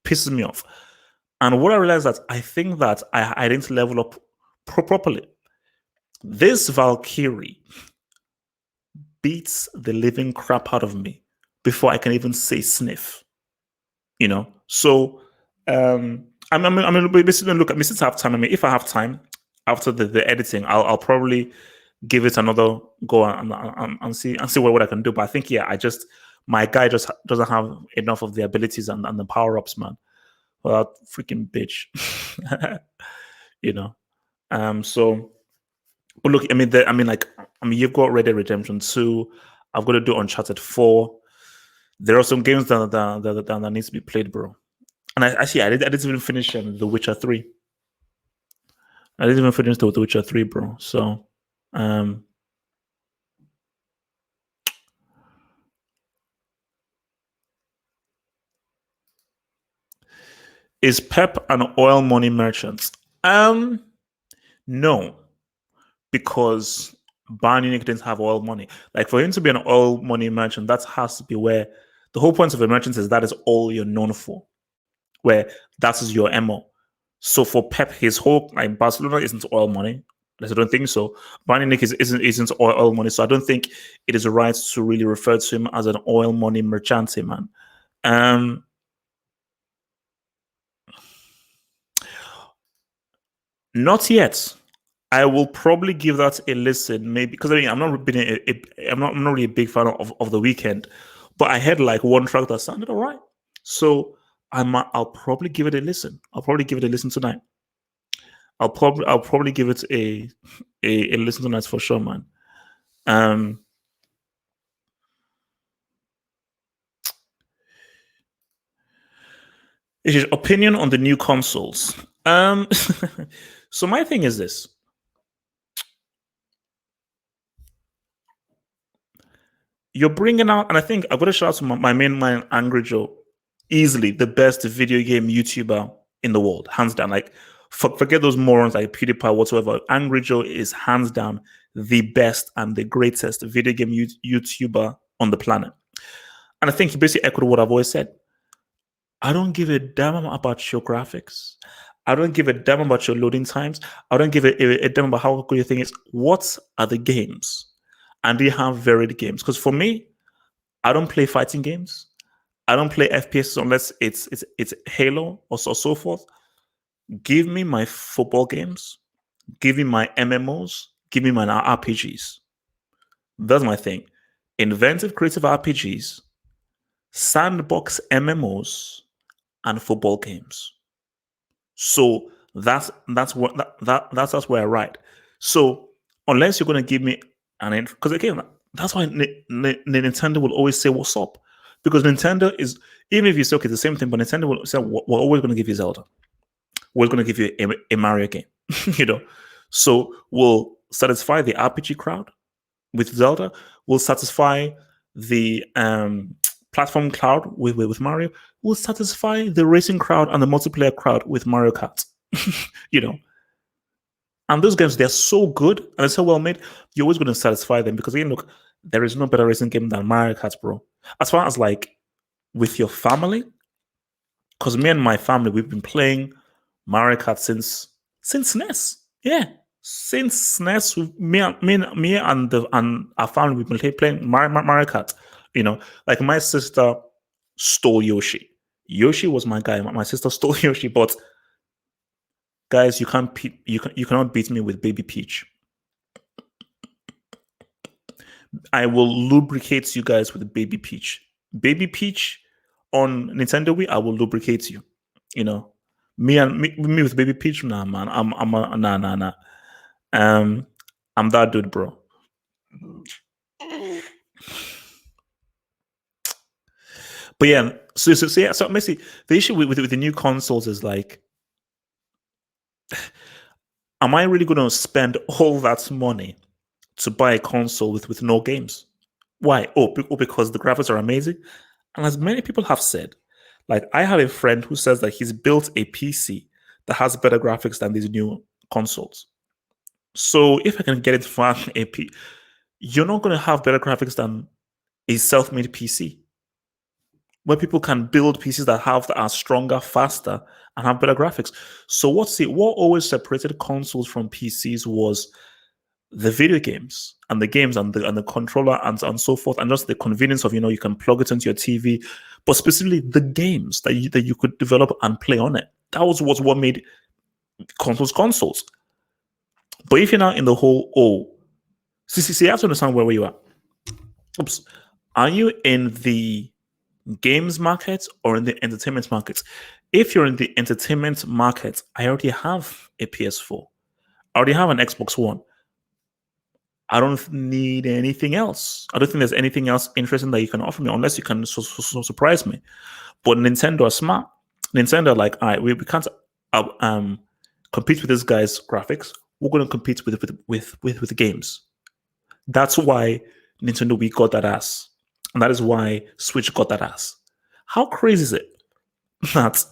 Pisses me off. And what I realized that I think that I didn't level up properly. This Valkyrie beats the living crap out of me before I can even say sniff. So I'm basically look at me since I have time. I mean, if I have time after the editing, I'll probably give it another go and see what I can do. But I think my guy just doesn't have enough of the abilities and the power ups, man. Well, that freaking bitch. So, but look, you've got Red Dead Redemption 2. I've got to do Uncharted 4. There are some games that needs to be played, bro. And I didn't even finish The Witcher 3. I didn't even finish The Witcher 3, bro. So, is Pep an oil money merchant? No, because Bayern Munich didn't have oil money. Like, for him to be an oil money merchant, that has to be where the whole point of a merchant is that is all you're known for, where that is your MO. So for Pep, his whole Barcelona isn't oil money. I don't think so. Bayern Munich isn't oil money, so I don't think it is right to really refer to him as an oil money merchant, man. Not yet. I will probably give that a listen, maybe, because I'm not really a big fan of The Weeknd, but I had like one track that sounded all right. So I'll probably give it a listen. I'll probably give it a listen tonight. I'll probably give it a listen tonight for sure, man. Is your opinion on the new consoles? So my thing is this. You're bringing out, and I think I've got to shout out to my main man, Angry Joe, easily the best video game YouTuber in the world, hands down. Like, forget those morons like PewDiePie, whatsoever. Angry Joe is hands down the best and the greatest video game YouTuber on the planet. And I think he basically echoed what I've always said. I don't give a damn about your graphics. I don't give a damn about your loading times. I don't give a damn about how good your thing is. What are the games? And they have varied games. Because for me, I don't play fighting games. I don't play FPS unless it's Halo or so forth. Give me my football games. Give me my MMOs. Give me my RPGs. That's my thing. Inventive, creative RPGs, sandbox MMOs, and football games. So that's what that's where I write. So unless you're going to give me an because again, that's why Nintendo will always say what's up, because Nintendo is, even if you say okay the same thing, but Nintendo will say we're always going to give you Zelda, we're going to give you a Mario game, you know. So we'll satisfy the RPG crowd with Zelda, we'll satisfy the platform crowd with Mario, will satisfy the racing crowd and the multiplayer crowd with Mario Kart. You know, and those games, they're so good and they're so well made, you're always going to satisfy them, because again, look, there is no better racing game than Mario Kart, bro. As far as like with your family, because me and my family, we've been playing Mario Kart since SNES. Yeah, since SNES, me and our family, we've been playing Mario Kart. You know, like my sister stole Yoshi. Yoshi was my guy. My sister stole Yoshi, but guys, you cannot beat me with Baby Peach. I will lubricate you guys with Baby Peach. Baby Peach on Nintendo Wii, I will lubricate you. You know, me with Baby Peach, nah, man. Nah. I'm that dude, bro. But yeah, so Messi, the issue with the new consoles is like, am I really going to spend all that money to buy a console with no games? Why? Because the graphics are amazing. And as many people have said, like I have a friend who says that he's built a PC that has better graphics than these new consoles. So if I can get it for a P, you're not going to have better graphics than a self-made PC, where people can build PCs that are stronger, faster, and have better graphics. So what always separated consoles from PCs was the video games and the games and the controller and so forth, and just the convenience of, you can plug it into your TV, but specifically the games that you could develop and play on it. That was what made consoles. But if you're now in the whole, see, you have to understand where you are. Oops. Are you in the games market or in the entertainment market? If you're in the entertainment market, I already have a PS4. I already have an Xbox One. I don't need anything else. I don't think there's anything else interesting that you can offer me, unless you can surprise me. But Nintendo are smart. Nintendo are like, all right, we can't compete with this guy's graphics. We're going to compete with the games. That's why Nintendo Wii got that ass, and that is why Switch got that ass. How crazy is it that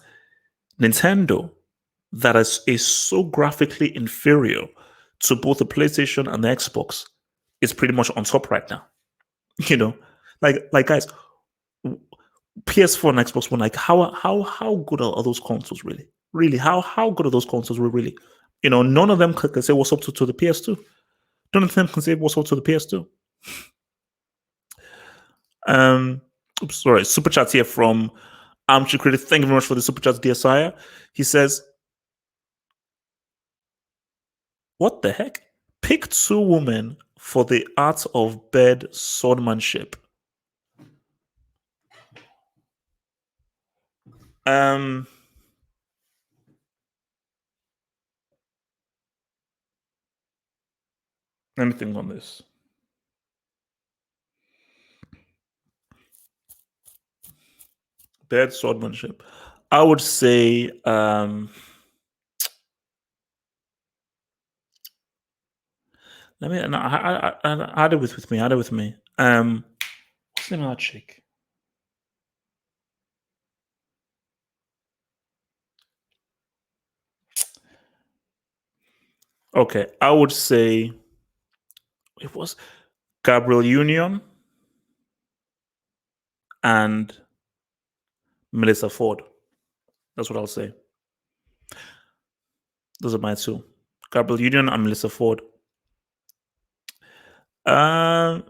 Nintendo, that is so graphically inferior to both the PlayStation and the Xbox, is pretty much on top right now? Like guys, PS4 and Xbox One, like how good are those consoles really? Really, how good are those consoles really? None of them can say what's up to the PS2. None of them can say what's up to the PS2. Sorry, super chat here from Armchair Critic. Thank you very much for the super chat, dear sire. He says, what the heck? Pick 2 women for the art of bed swordmanship. Let me think on this. Bed swordmanship. I would say let me. I add it with me. Add it with me. What's the name of that chick? Okay, I would say it was Gabrielle Union and Melissa Ford. That's what I'll say. Those are my 2. Gabrielle Union and Melissa Ford. So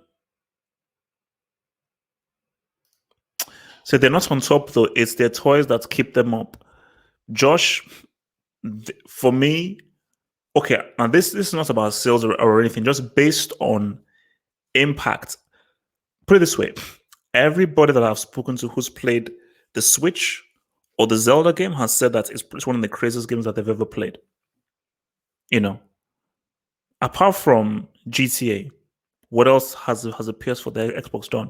they're not on top though. It's their toys that keep them up. Josh, for me, okay, and this is not about sales or anything, just based on impact. Put it this way, everybody that I've spoken to who's played the Switch or the Zelda game has said that it's one of the craziest games that they've ever played. You know, apart from GTA, what else has a PS4 the Xbox done?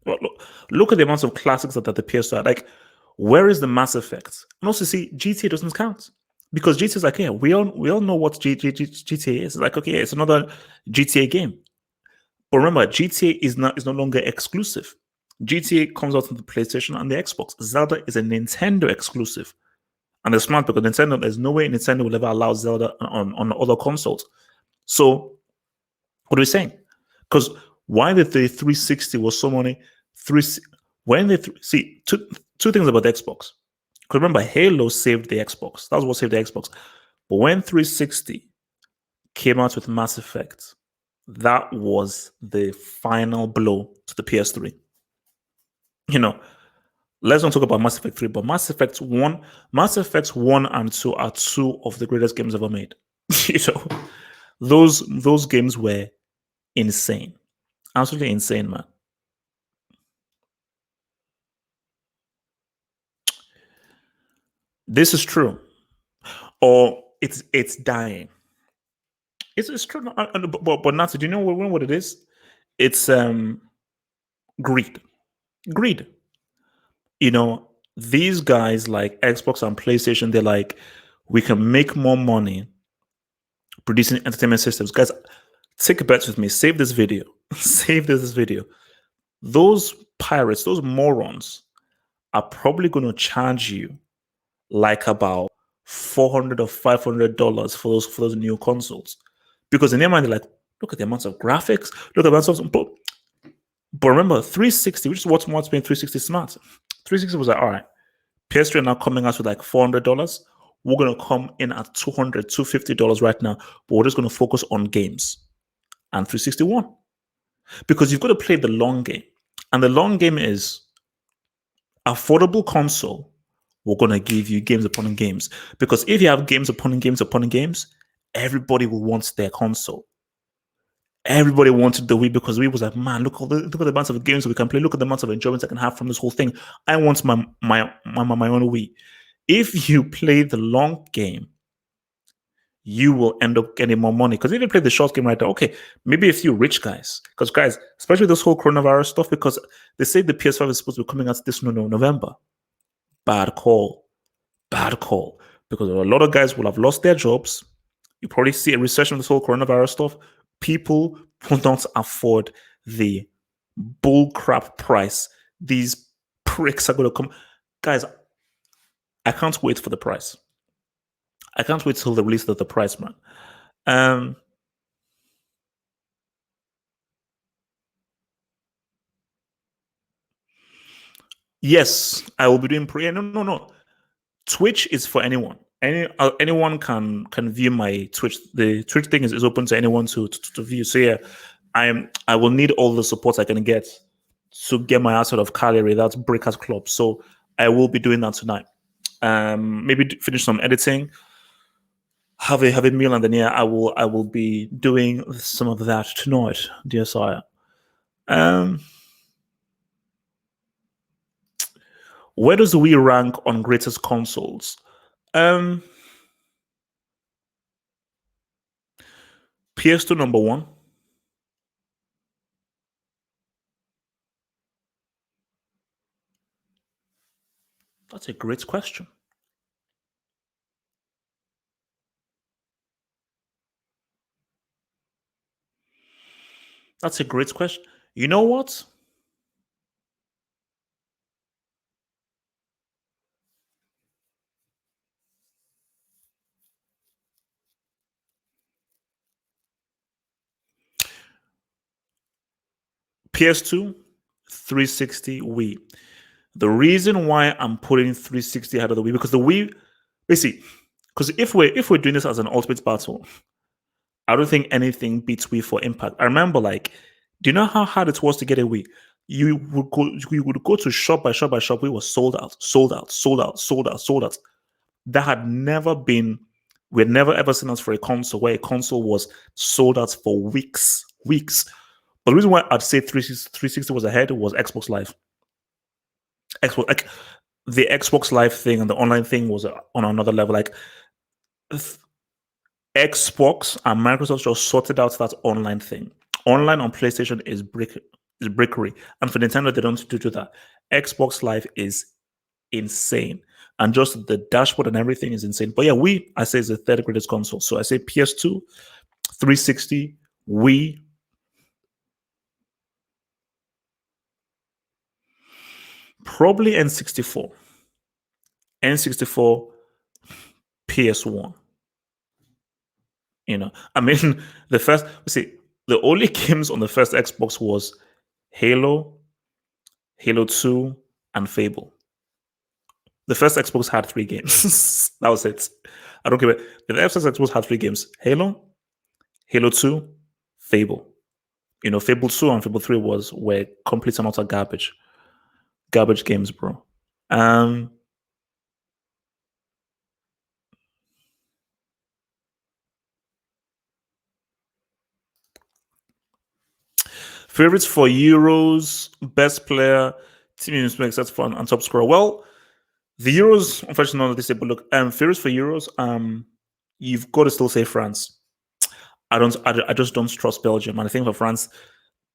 Well, look at the amounts of classics that the PS4 had. Like, where is the Mass Effect? And also, see, GTA doesn't count because GTA is like, yeah, we all know what GTA is. It's like, okay, it's another GTA game. But remember, GTA is no longer exclusive. GTA comes out on the PlayStation and the Xbox. Zelda is a Nintendo exclusive. And it's smart because Nintendo, there's no way Nintendo will ever allow Zelda on other consoles. So, what are we saying? Because why the 360 was so many when they see two things about the Xbox. Because remember, Halo saved the Xbox. That was what saved the Xbox. But when 360 came out with Mass Effect, that was the final blow to the PS3. You know, let's not talk about Mass Effect 3, but Mass Effect 1 and 2 are two of the greatest games ever made. You know, those games were insane. Absolutely insane, man. This is true. Or it's dying. It's true. But Nancy, do you know what it is? It's greed. Greed. You know, these guys like Xbox and PlayStation, they're like, we can make more money producing entertainment systems. Guys, take a bet with me. Save this video. Save this video. Those pirates, those morons, are probably going to charge you like about $400 or $500 for those new consoles, because in their mind they're like, look at the amounts of graphics, look at the amounts of. But remember, 360, which is what's being 360 smart. 360 was like, all right, PS3 are now coming out with like $400. We're gonna come in at $200, $250 right now, but we're just gonna focus on games and 361 because you've got to play the long game, and the long game is affordable console. We're going to give you games upon games. Because if you have games upon games upon games, everybody will want their console. Everybody wanted the Wii because Wii was like, man, look at the amounts of games we can play. Look at the amounts of enjoyment I can have from this whole thing. I want my own Wii. If you play the long game, you will end up getting more money. Because if you play the short game right now, okay, maybe a few rich guys. Because guys, especially this whole coronavirus stuff, because they say the PS5 is supposed to be coming out this November. Bad call. Bad call. Because a lot of guys will have lost their jobs. You probably see a recession with this whole coronavirus stuff. People will not afford the bullcrap price. These pricks are going to come. Guys, I can't wait for the price. I can't wait till the release of the price, man. Yes, I will be doing prayer. No. Twitch is for anyone. Anyone can view my Twitch. The Twitch thing is open to anyone to view. So yeah, I will need all the support I can get to get my ass out of Cagliari. That's Breakers Club. So I will be doing that tonight. Maybe finish some editing, have a meal, and then yeah, I will be doing some of that tonight, dear sire. Where does we rank on greatest consoles? PS2 number one. That's a great question. That's a great question. You know what? PS2, 360, Wii. The reason why I'm putting 360 ahead of the Wii, because the Wii, basically, because if we're doing this as an ultimate battle, I don't think anything beats Wii for impact. I remember, like, do you know how hard it was to get a Wii? You would go to shop by shop by shop. We were sold out, sold out, sold out, sold out, sold out. That had never been. We had never ever seen us for a console where a console was sold out for weeks, weeks. But the reason why I'd say 360 was ahead was Xbox Live. Xbox, like, the Xbox Live thing and the online thing was on another level. Like Xbox and Microsoft just sorted out that online thing. Online on PlayStation is brickery, and for Nintendo they don't do that. Xbox Live is insane, and just the dashboard and everything is insane. But yeah, I say is the third greatest console. So I say PS2, 360, Wii. Probably N64. N64, PS1. I mean, the only games on the first Xbox was Halo, Halo 2, and Fable. The first Xbox had three games. That was it. I don't care. The first Xbox had three games: Halo, Halo 2, Fable. Fable 2 and Fable 3 were complete and utter garbage. Garbage games, bro. Um Favorites for Euros, best player, team except for and top scorer. Well, the Euros, unfortunately, not this but look, favorites for Euros, you've got to still say France. I just don't trust Belgium. And I think for France,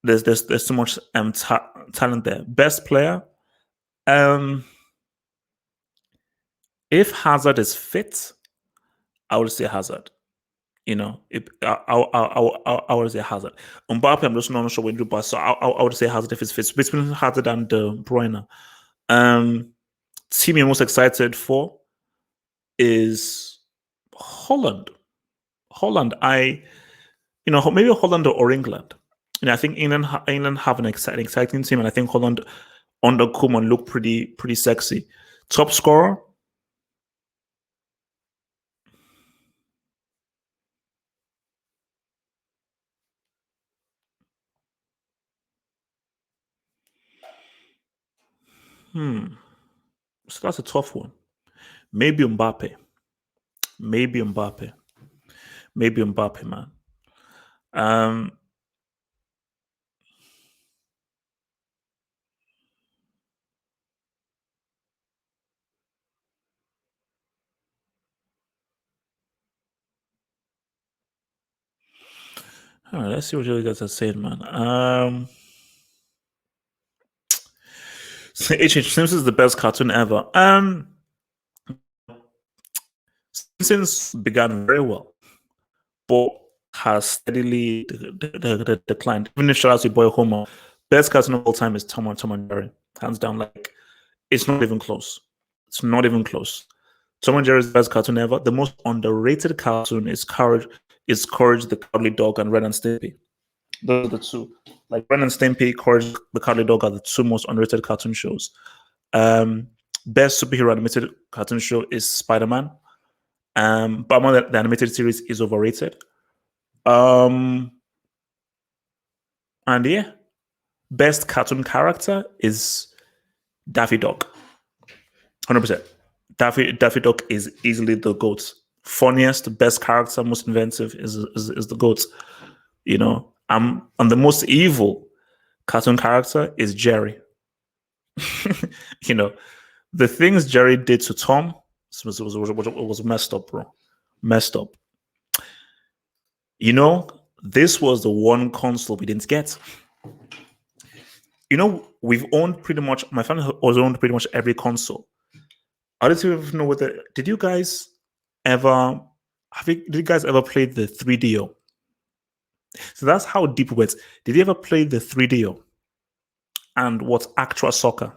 there's so much talent there. Best player, um, if Hazard is fit, I would say Hazard. I would say Hazard. Mbappe, I'm just not sure what to do, but so I would say Hazard if it's fit. Between Hazard and De Bruyne. Team you're most excited for is Holland. Holland, maybe Holland or England. I think England have an exciting team, and I think Holland under Koeman look pretty sexy. Top scorer. So that's a tough one. Maybe Mbappe. Maybe Mbappe. Maybe Mbappe, man. Um, all right, let's see what you guys are saying, man. H.H. Simpsons is the best cartoon ever. Simpsons began very well, but has steadily declined. Even if shout out to Boy Homer, best cartoon of all time is Tom and Jerry, hands down. Like it's not even close. It's not even close. Tom and Jerry's best cartoon ever. The most underrated cartoon is Courage the Cowardly Dog and Ren and Stimpy. Those are the two. Like Ren and Stimpy, Courage the Cowardly Dog are the two most underrated cartoon shows. Best superhero animated cartoon show is Spider-Man. Batman the animated series is overrated. And yeah, best cartoon character is Daffy Duck. 100%. Daffy Duck is easily the GOAT. Funniest, best character, most inventive is the GOAT. And the most evil cartoon character is Jerry. The things Jerry did to Tom was messed up, bro. Messed up. This was the one console we didn't get. We've owned pretty much, my family has owned pretty much every console. I don't even know whether, did you guys ever, did you guys ever play the 3DO? So that's how deep it went. Did you ever play the 3DO? And what's Actual Soccer?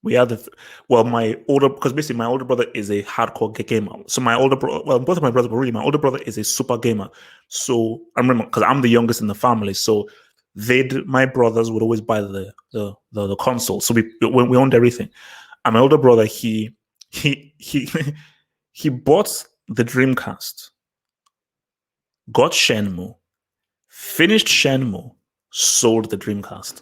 We had because basically my older brother is a hardcore gamer. So my older brother, well, both of my brothers, but really my older brother is a super gamer. So I remember because I'm the youngest in the family, so my brothers would always buy the console. So we owned everything. And my older brother, he he bought the Dreamcast, got Shenmue, finished Shenmue, sold the Dreamcast.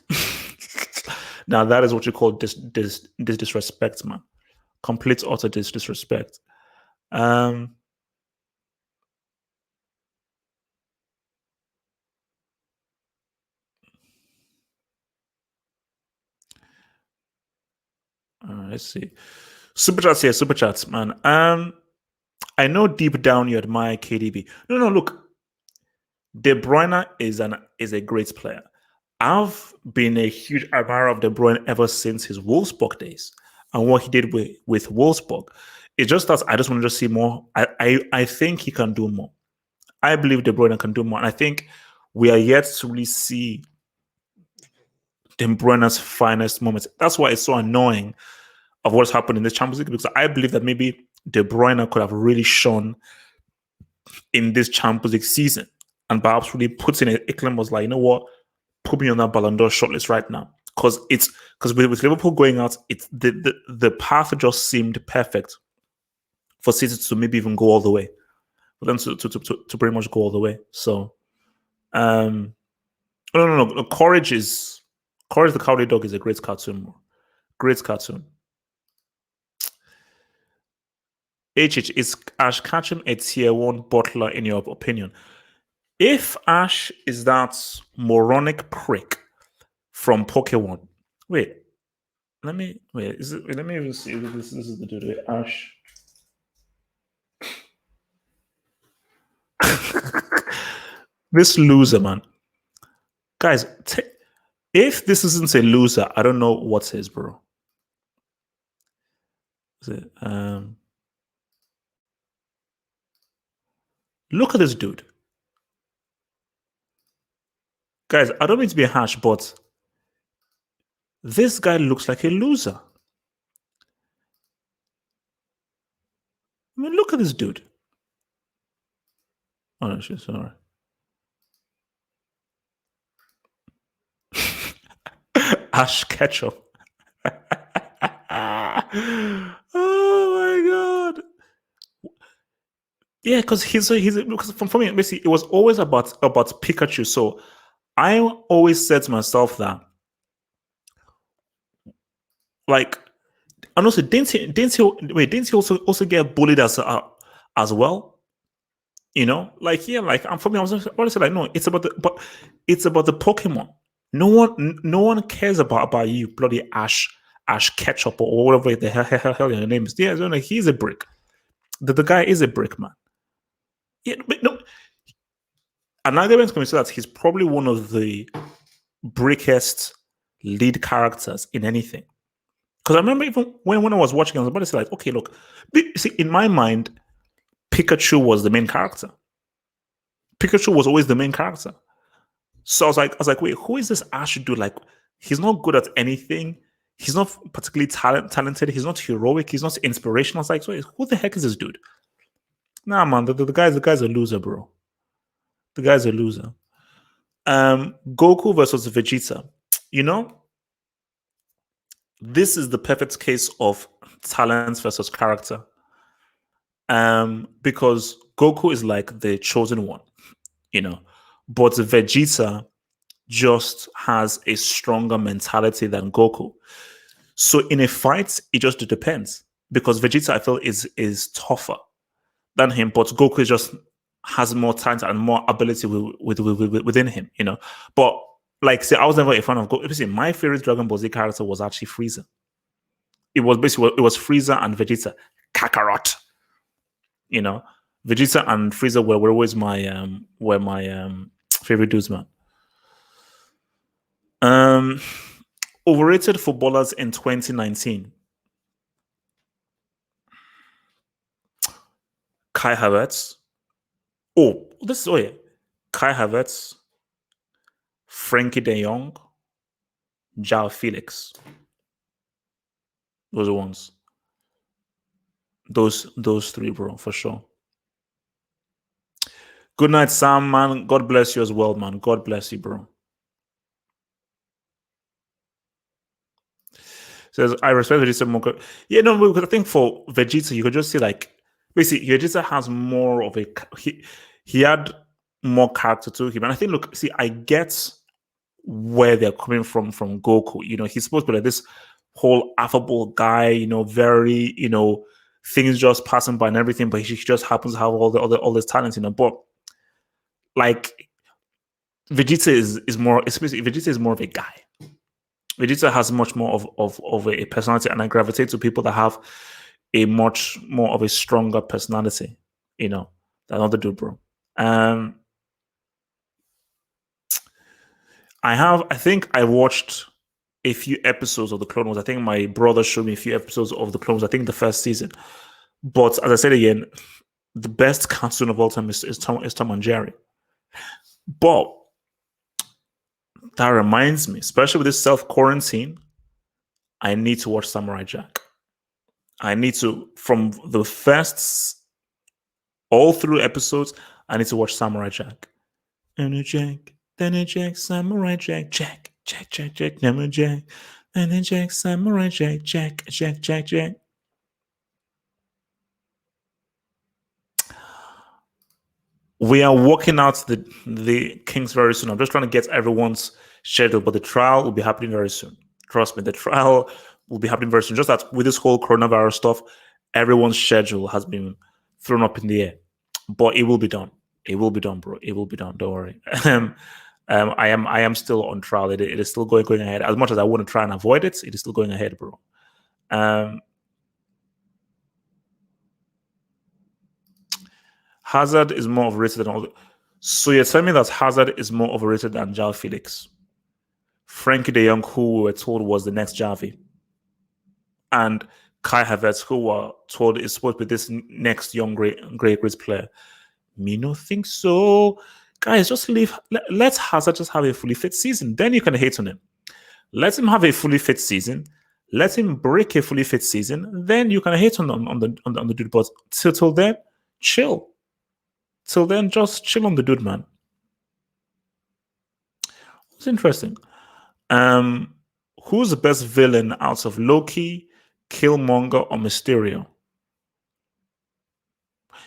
Now that is what you call disrespect, man. Complete utter disrespect. Um, Let's see. Super chats here, super chats, man. I know deep down you admire KDB. No, look, De Bruyne is a great player. I've been a huge admirer of De Bruyne ever since his Wolfsburg days and what he did with Wolfsburg. It just that I just want to just see more. I think he can do more. I believe De Bruyne can do more. And I think we are yet to really see De Bruyne's finest moments. That's why it's so annoying of what's happened in this Champions League, because I believe that maybe De Bruyne could have really shone in this Champions League season and perhaps really put in a claim was like, you know what, put me on that Ballon d'Or shortlist right now. Because with Liverpool going out, it's the path just seemed perfect for City to maybe even go all the way. For them to pretty much go all the way. So no. Courage the Cowardly Dog is a great cartoon. Great cartoon. Is Ash Ketchum a tier 1 butler in your opinion? If Ash is that moronic prick from Pokemon, let me even see if this is the dude. Ash. This loser, man. Guys, if this isn't a loser, I don't know what is, bro. Is it, look at this dude. Guys, I don't mean to be harsh, but this guy looks like a loser. I mean, look at this dude. Oh, no, shit, sorry. Ash Ketchum. Oh my god. Yeah, because because for me, basically, it was always about Pikachu. So I always said to myself that, like, and also didn't he also get bullied as well? You know, like, yeah, like I'm from me. I was honestly like, no, it's about the Pokemon. No one cares about you, bloody Ash Ketchup or whatever the hell your name is. Yeah, he's a brick. The guy is a brick, man. Yeah, but no. An argument can be said that he's probably one of the brickest lead characters in anything. Because I remember even when I was watching, I was about to say, like, okay, look, see, in my mind, Pikachu was the main character. Pikachu was always the main character. So I was like, wait, who is this Ash dude? Like, he's not good at anything. He's not particularly talented. He's not heroic. He's not inspirational. I was like, wait, who the heck is this dude? Nah, man, the guy's a loser, bro. The guy's a loser. Goku versus Vegeta. You know, this is the perfect case of talent versus character. Because Goku is like the chosen one, you know, but Vegeta just has a stronger mentality than Goku. So in a fight, it just depends. Because Vegeta, I feel, is tougher than him, but Goku just has more talent and more ability within him, you know. But like, say, I was never a fan of Goku. My favorite Dragon Ball Z character was actually Frieza. It was Frieza and Vegeta. Kakarot. You know, Vegeta and Frieza were always my favorite dudes, man. Overrated footballers in 2019. Kai Havertz. Kai Havertz, Frankie De Jong, João Felix. Those are ones. Those three, bro, for sure. Good night, Sam, man. God bless you as well, man. God bless you, bro. Says, I respect Vegeta more. Yeah, no, because I think for Vegeta, you could just see, like, basically, Vegeta has more of a he had more character to him. And I think, look, see, I get where they're coming from Goku. You know, he's supposed to be like this whole affable guy, you know, very, you know, things just passing by and everything, but he just happens to have all this talent, you know. But like Vegeta is more, especially Vegeta is more of a guy. Vegeta has much more of a personality, and I gravitate to people that have a much more of a stronger personality, than other dude, bro. I think I watched a few episodes of the Clone Wars. I think my brother showed me a few episodes of the Clone Wars. I think the first season. But as I said again, the best cartoon of all time is Tom and Jerry. But that reminds me, especially with this self-quarantine, I need to watch Samurai Jack. I need to, from the first all through episodes, I need to watch Samurai Jack. And a Jack, then a Jack, Samurai Jack, Jack, Jack, Jack, Jack, Samurai Jack, and a Jack, Samurai Jack, Jack, Jack, Jack, Jack. We are working out the Kings very soon. I'm just trying to get everyone's schedule, but the trial will be happening very soon. Trust me, the trial will be happening very soon. Just that with this whole coronavirus stuff, everyone's schedule has been thrown up in the air. But it will be done. It will be done, bro. It will be done. Don't worry. I am still on trial. It is still going ahead. As much as I want to try and avoid it, it is still going ahead, bro. Hazard is more overrated than all. So you're telling me that Hazard is more overrated than João Felix, Frankie De Jong, who we were told was the next Javi, and Kai Havertz, who were told is supposed to be this next young great player. Me no think so. Guys, just leave. Let Hazard just have a fully fit season. Then you can hate on him. Let him have a fully fit season. Let him break a fully fit season. Then you can hate on the dude. But till then, chill. Till then, just chill on the dude, man. It's interesting. Who's the best villain out of Loki, Killmonger, or Mysterio?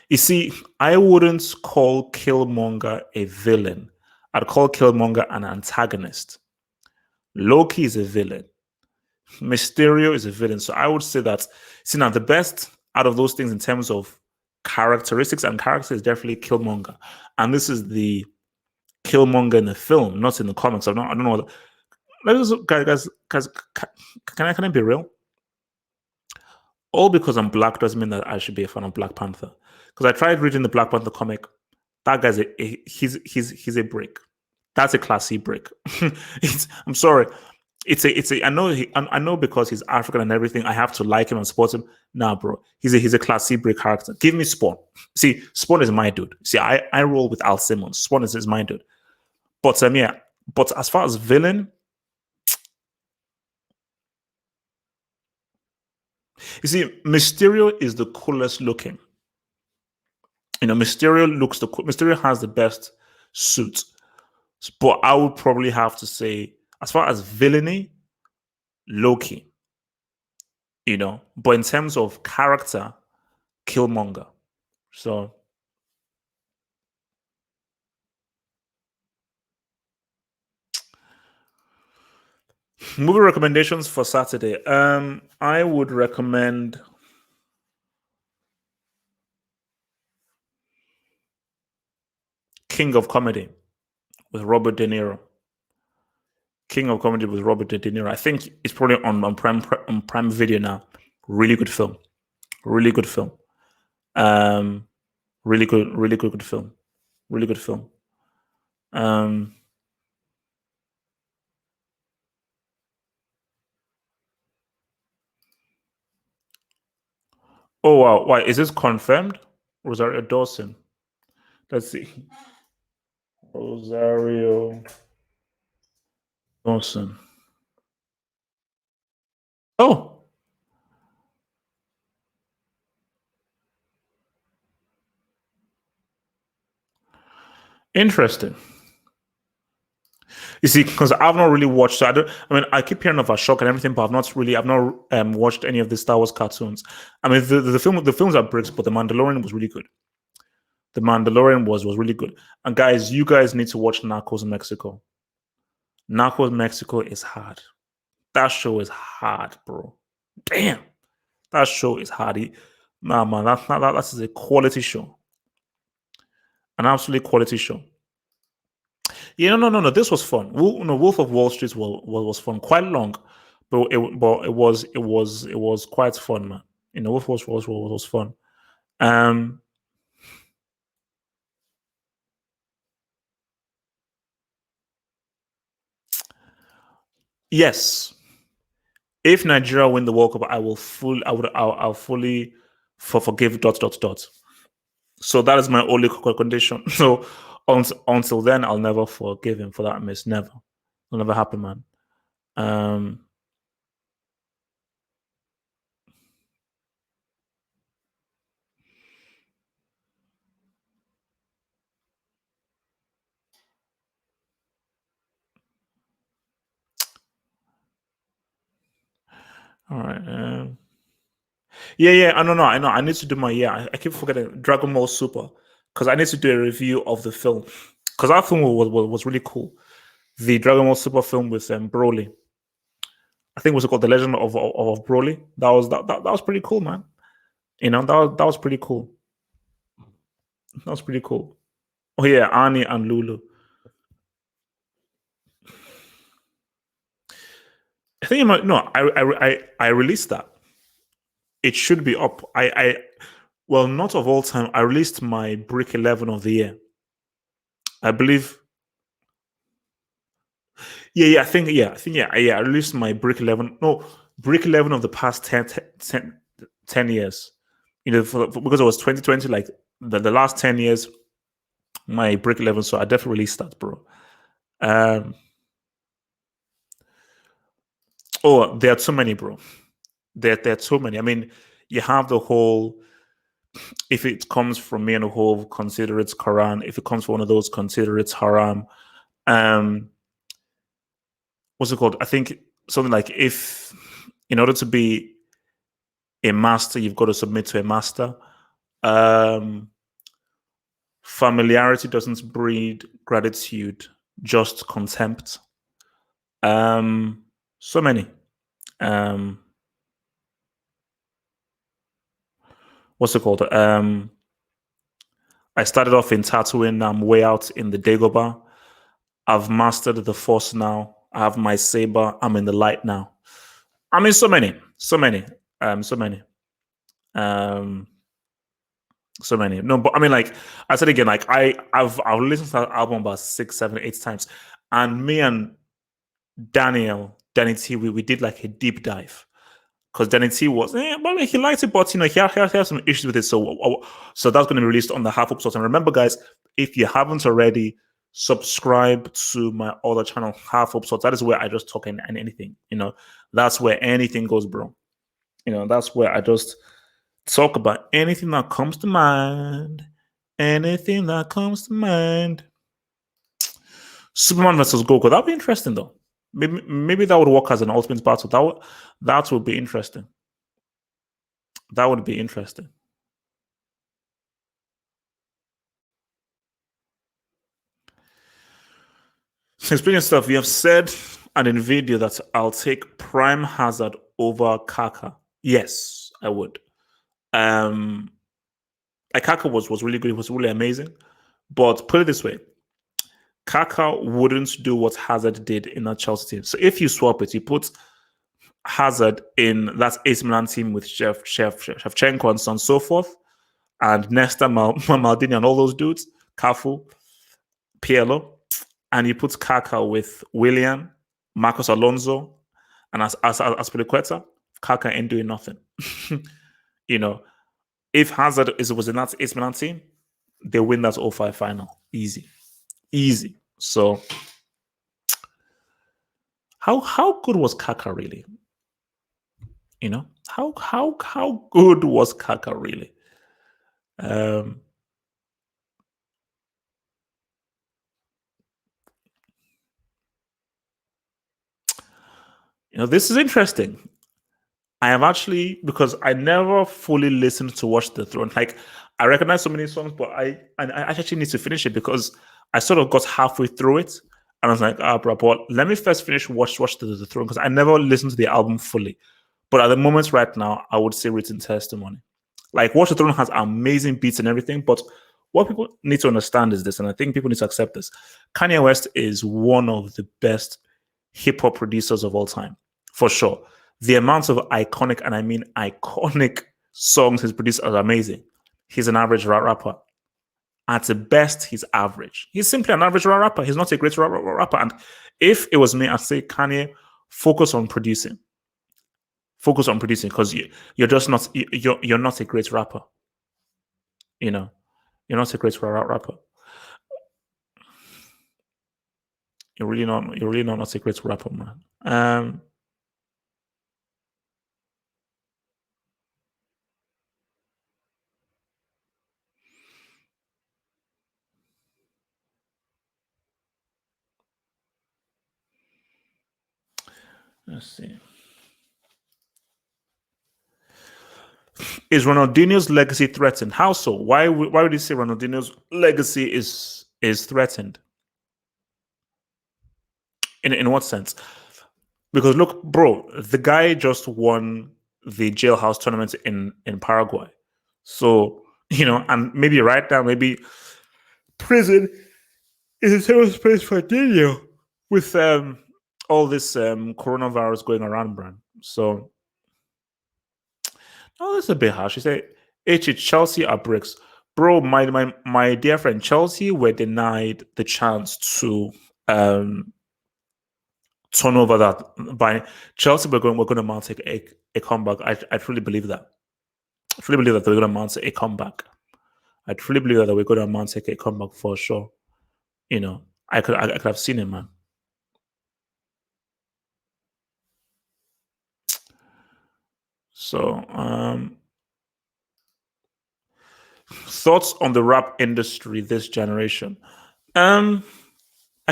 You see, I wouldn't call Killmonger a villain. I'd call Killmonger an antagonist. Loki is a villain. Mysterio is a villain. So I would say that, see, now the best out of those things in terms of characteristics and character is definitely Killmonger. And this is the Killmonger in the film, not in the comics. I don't know. Guys, can I be real? All because I'm black doesn't mean that I should be a fan of Black Panther. Because I tried reading the Black Panther comic. That guy's he's a brick. That's a classy brick. I'm sorry. I know because he's African and everything, I have to like him and support him. Nah, bro. He's a classy brick character. Give me Spawn. See, Spawn is my dude. See, I roll with Al Simmons. Spawn is my dude. But yeah. But as far as villain, you see, Mysterio is the coolest looking. Mysterio has the best suit. But I would probably have to say, as far as villainy, Loki. But in terms of character, Killmonger. So movie recommendations for Saturday. I would recommend King of Comedy with Robert De Niro. King of Comedy with Robert De Niro. I think it's probably on Prime Video now. Really good film. Really good film. Really good film. Really good film. Oh wow! Why is this confirmed? Rosario Dawson. Let's see. Rosario Dawson. Oh. Interesting. You see, because I've not really watched. So I keep hearing of Ashok and everything, but I've not watched any of the Star Wars cartoons. I mean, the films are bricks, but The Mandalorian was really good. The Mandalorian was really good. And guys, you guys need to watch Narcos Mexico. Narcos Mexico is hard. That show is hard, bro. Damn, that show is hard. Nah, man, that is a quality show. An absolute quality show. Yeah, no. This was fun. Wolf of Wall Street was fun. Quite long, but it was quite fun, man. Wolf of Wall Street was fun. Um, yes, if Nigeria win the World Cup, I'll fully forgive dot dot dot. So that is my only condition. So until then, I'll never forgive him for that miss. Never, it'll never happen, man. Um, all right. Yeah. I don't know. I know. I need to do my I keep forgetting Dragon Ball Super because I need to do a review of the film because that film was really cool. The Dragon Ball Super film with Broly. I think it was called The Legend of Broly. That was pretty cool, man. That was pretty cool. That was pretty cool. Oh yeah, Annie and Lulu. I think no. I released that. It should be up. Well, not of all time. I released my Brick 11 of the year. I believe. I released my Brick 11. No, Brick 11 of the past 10 years. Because it was 2020, like the last 10 years, my Brick 11. So I definitely released that, bro. Um, oh, there are too many, bro. There are too many. I mean, you have the whole. If it comes from me and a whole, consider it Quran. If it comes from one of those, consider it haram. Um, what's it called? I think something like if, in order to be a master, you've got to submit to a master. Um, familiarity doesn't breed gratitude, just contempt. So many. Um, what's it called? I started off in Tatooine. I'm way out in the Dagobah. I've mastered the Force now. I have my saber. I'm in the light now. I mean, so many, so many, um, so many. No, but I mean, like I said again, like I've listened to that album about 6, 7, 8 times, and me and Danny T, we did like a deep dive because Danny T was, well, he liked it, but he had some issues with it. So that's going to be released on the Half Episode. And remember, guys, if you haven't already, subscribe to my other channel, Half Episode. That is where I just talk and anything. That's where anything goes, bro. That's where I just talk about anything that comes to mind. Anything that comes to mind. Superman versus Goku. That'd be interesting, though. Maybe that would work as an ultimate battle. That would be interesting. That would be interesting. Explaining stuff, you have said and in video that I'll take Prime Hazard over Kaka. Yes, I would. Um, like Kaka was really good. It was really amazing. But put it this way, Kaka wouldn't do what Hazard did in that Chelsea team. So if you swap it, you put Hazard in that AC Milan team with Shevchenko and so on and so forth, and Nesta, Maldini, and all those dudes, Cafu, Pielo, and you put Kaka with Willian, Marcos Alonso, and as Aspilicueta, Kaka ain't doing nothing. If Hazard was in that AC Milan team, they win that 0-5 final. Easy. So how good was Kaka really? How good was Kaka really? This is interesting. I have actually, because I never fully listened to Watch the Throne. Like, I recognize so many songs, but I actually need to finish it because I sort of got halfway through it and I was like, bro, but let me first finish Watch the Throne because I never listened to the album fully. But at the moment right now, I would say Written Testimony. Like, Watch the Throne has amazing beats and everything, but what people need to understand is this, and I think people need to accept this. Kanye West is one of the best hip hop producers of all time, for sure. The amount of iconic, and I mean iconic songs he's produced are amazing. He's an average rapper. At the best, he's average. He's simply an average rapper. He's not a great rapper. And if it was me, I'd say, Kanye, focus on producing. Focus on producing, because you're just not you're not a great rapper. You know, you're not a great rapper. You're really not a great rapper, man. Let's see. Is Ronaldinho's legacy threatened? How so? Why would you say Ronaldinho's legacy is threatened? In what sense? Because look, bro, the guy just won the jailhouse tournament in Paraguay. So, and maybe right now, maybe prison is a safe space for Daniel with all this coronavirus going around, Bran. So, oh, that's a bit harsh. You say, Chelsea are bricks. Bro, my dear friend, Chelsea were denied the chance to turn over that by Chelsea. We're going to mount a comeback. I truly believe that. I truly believe that we're going to mount a comeback. I truly believe that we're going to mount a comeback for sure. I could have seen it, man. So, thoughts on the rap industry this generation? I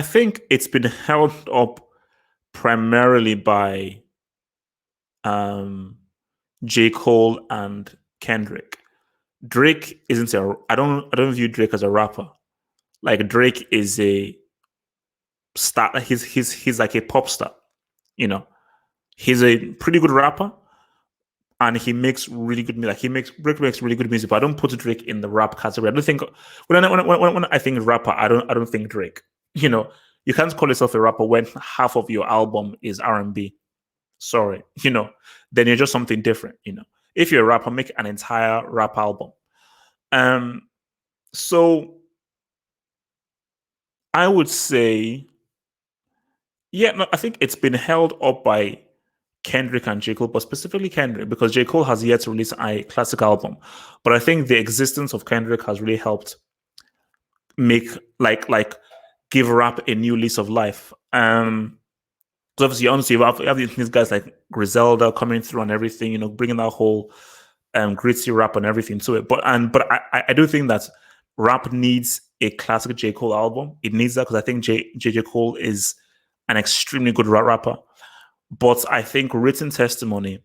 think it's been held up primarily by J. Cole and Kendrick. Drake isn't I don't view Drake as a rapper. Like, Drake is a star. He's like a pop star. He's a pretty good rapper, and he makes really good music. Drake makes really good music, but I don't put Drake in the rap category. I don't think when I think rapper, I don't think Drake. You can't call yourself a rapper when half of your album is R&B. Sorry, then you're just something different. If you're a rapper, make an entire rap album. So I would say, I think it's been held up by Kendrick and J. Cole, but specifically Kendrick, because J. Cole has yet to release a classic album. But I think the existence of Kendrick has really helped make like give rap a new lease of life. So obviously, honestly, you have these guys like Griselda coming through and everything, bringing that whole gritty rap and everything to it. But I do think that rap needs a classic J. Cole album. It needs that, because I think J. Cole is an extremely good rapper. But I think written testimony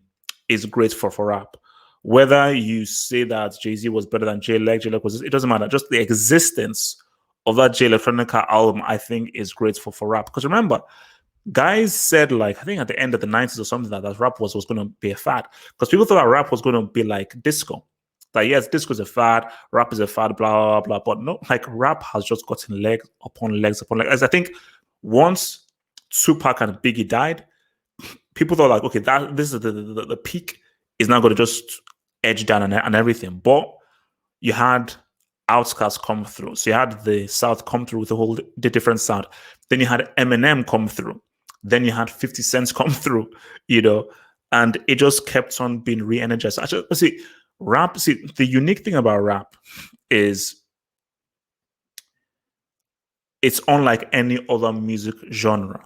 is great for rap. Whether you say that Jay-Z was better than J-Leg was, it doesn't matter. Just the existence of that Jay Electronica album, I think, is great for rap. Because remember, guys said, like, I think at the end of the 90s or something, that rap was going to be a fad. Because people thought that rap was going to be like disco. Like, yes, disco is a fad, rap is a fad, blah, blah, blah. But no, like, rap has just gotten legs upon legs upon legs. As I think once Tupac and Biggie died, people thought, like, okay, this is the peak is now going to just edge down and everything. But you had Outkast come through. So you had the South come through with the different sound. Then you had Eminem come through. Then you had 50 Cent come through, and it just kept on being re-energized. Actually, the unique thing about rap is it's unlike any other music genre.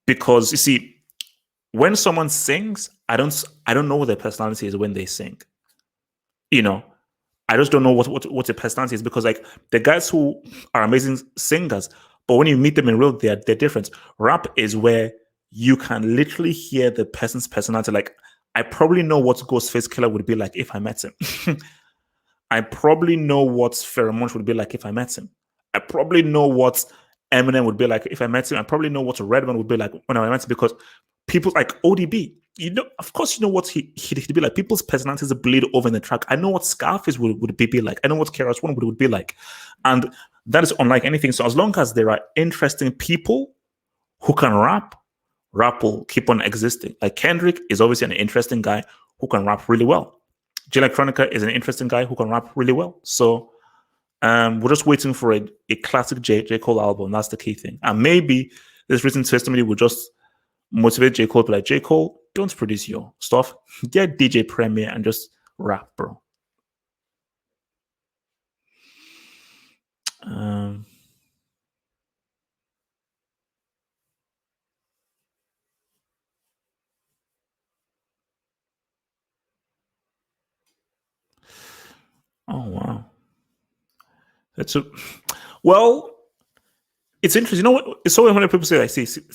Because you see, when someone sings, I don't know what their personality is when they sing. I just don't know what their personality is, because like the guys who are amazing singers, but when you meet them in real, they're different. Rap is where you can literally hear the person's personality. Like, I probably know what Ghostface Killah would be like if I met him. I probably know what Pheromone would be like if I met him. I probably know what Eminem would be like if I met him. I probably know what Redman would be like when I met him, because people like ODB. of course, you know what he'd be like. People's personalities bleed over in the track. I know what Scarface would be like. I know what KRS One would be like, and that is unlike anything. So as long as there are interesting people who can rap, rap will keep on existing. Like Kendrick is obviously an interesting guy who can rap really well. Jay Electronica is an interesting guy who can rap really well. So we're just waiting for a classic J. Cole album. That's the key thing. And maybe this recent testimony will just motivate J. Cole to be like, J. Cole, don't produce your stuff. Get DJ Premier and just rap, bro. Oh wow. That's a well, it's interesting. You know what? It's so many people say like, see, this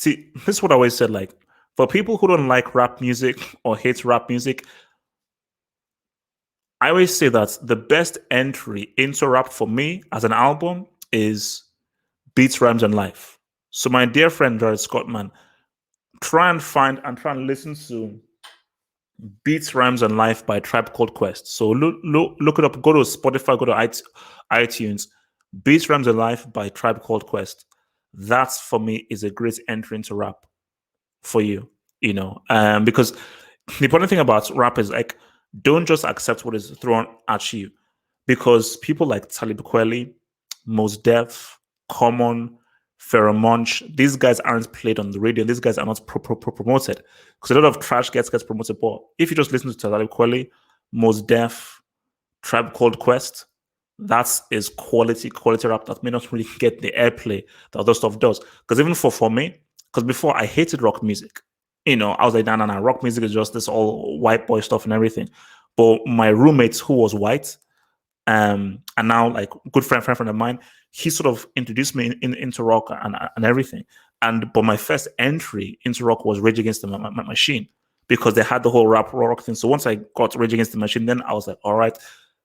is what I always said. Like, for people who don't like rap music or hate rap music, I always say that the best entry into rap for me as an album is Beats, Rhymes, and Life. So my dear friend Jared Scott, man, try and listen to Beats, Rhymes, and Life by Tribe Called Quest. So look it up. Go to Spotify, go to iTunes. Beats, Rhymes, and Life by Tribe Called Quest. That's for me is a great entry into rap for you. Because the important thing about rap is like, don't just accept what is thrown at you, because people like Talib Kweli, Mos Def, Common, Pharoah Monch, these guys aren't played on the radio. These guys are not promoted, because a lot of trash gets promoted. But if you just listen to Talib Kweli, Mos Def, Tribe Called Quest, that is quality rap that may not really get the airplay that other stuff does. Because even for me, because before I hated rock music, I was like, nah, rock music is just this all white boy stuff and everything. But my roommate, who was white, and now like good friend of mine, he sort of introduced me into rock and everything. But my first entry into rock was Rage Against the Machine, because they had the whole rap rock thing. So once I got Rage Against the Machine, then I was like, all right.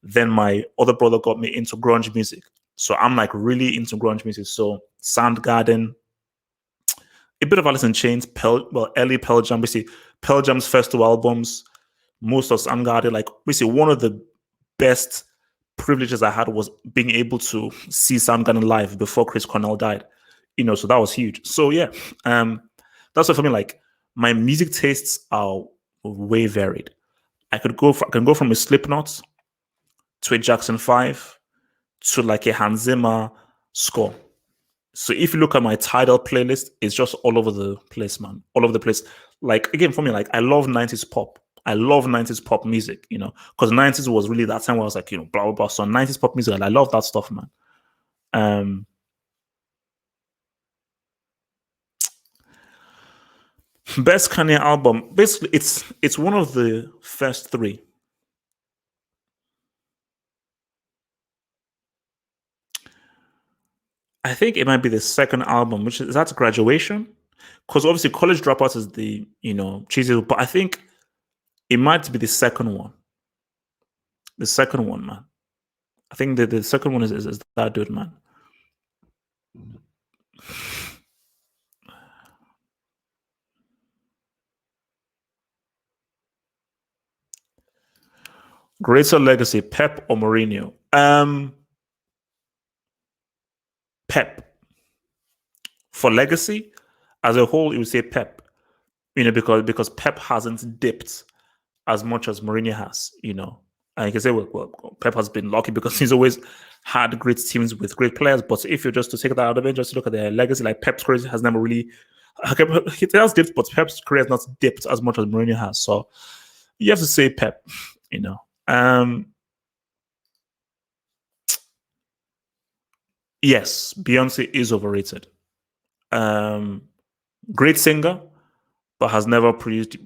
Then my other brother got me into grunge music. So I'm like really into grunge music. So Soundgarden, a bit of Alice in Chains, early Pearl Jam. We see Pearl Jam's first two albums, most of Soundgarden. Like we see one of the best privileges I had was being able to see Soundgarden live before Chris Cornell died. So that was huge. So yeah, that's what for me. Like my music tastes are way varied. I can go from a Slipknot to a Jackson 5 to like a Hans Zimmer score. So if you look at my Tidal playlist, it's just all over the place, man. All over the place. Like again, for me, like I love 90s pop. I love 90s pop music, because 90s was really that time where I was like, blah, blah, blah. So 90s pop music, and I love that stuff, man. Best Kanye album. Basically, it's one of the first three. I think it might be the second album, which is that's Graduation. Because obviously College Dropout is the, cheesy, but I think it might be the second one. The second one, man. I think the second one is that dude, man. Greater legacy, Pep or Mourinho? Pep. For legacy, as a whole, you would say Pep. Because Pep hasn't dipped as much as Mourinho has. And you can say, well, Pep has been lucky because he's always had great teams with great players. But if you're just to take that out of it, just to look at their legacy, like Pep's career has never really, it has dipped, but Pep's career has not dipped as much as Mourinho has. So you have to say Pep. Yes, Beyonce is overrated. Great singer, but has never produced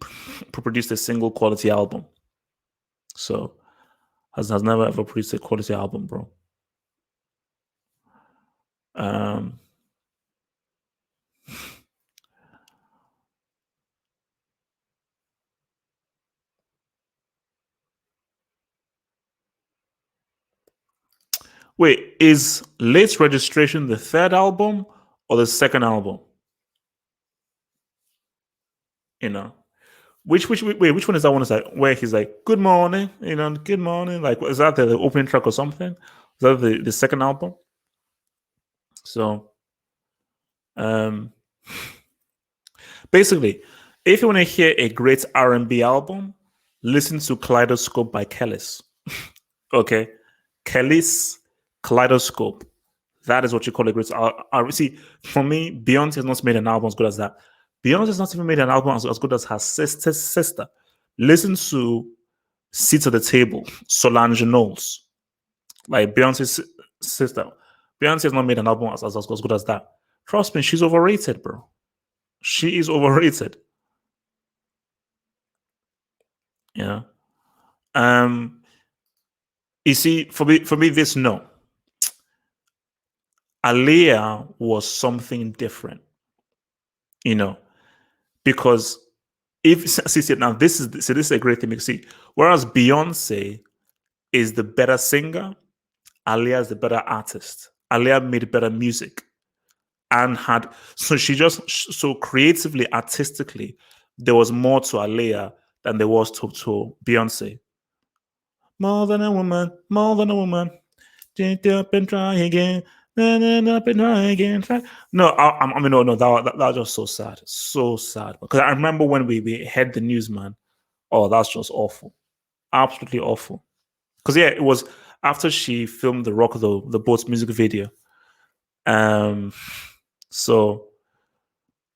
a single quality album. So has never ever produced a quality album, bro. Wait, is Late Registration the third album or the second album? which one is that one? Is like where he's like, "Good morning," "Good morning." Like, is that the opening track or something? Is that the second album? So, um, basically, if you want to hear a great R&B album, listen to Kaleidoscope by Kellis. Okay, Kellis Kaleidoscope. That is what you call a great. See, for me, Beyonce has not made an album as good as that. Beyonce has not even made an album as good as her sister's sister. Listen to Seats at the Table, Solange Knowles, like Beyonce's sister. Beyonce has not made an album as good as that. Trust me, she's overrated, bro. She is overrated. Yeah. Um. You see, for me, this no. Aaliyah was something different, you know, because if see now this is a great thing because see, whereas Beyonce is the better singer, Aaliyah is the better artist. Aaliyah made better music and had she just so creatively, artistically, there was more to Aaliyah than there was to Beyonce. More than a woman, more than a woman. Get up and try again. Then up and try again. Try. No, I mean, no, that was just so sad, so sad. Because I remember when we heard the news, man. Oh, that's just awful, absolutely awful. Because yeah, it was after she filmed the Rock the Boat's music video. Um, so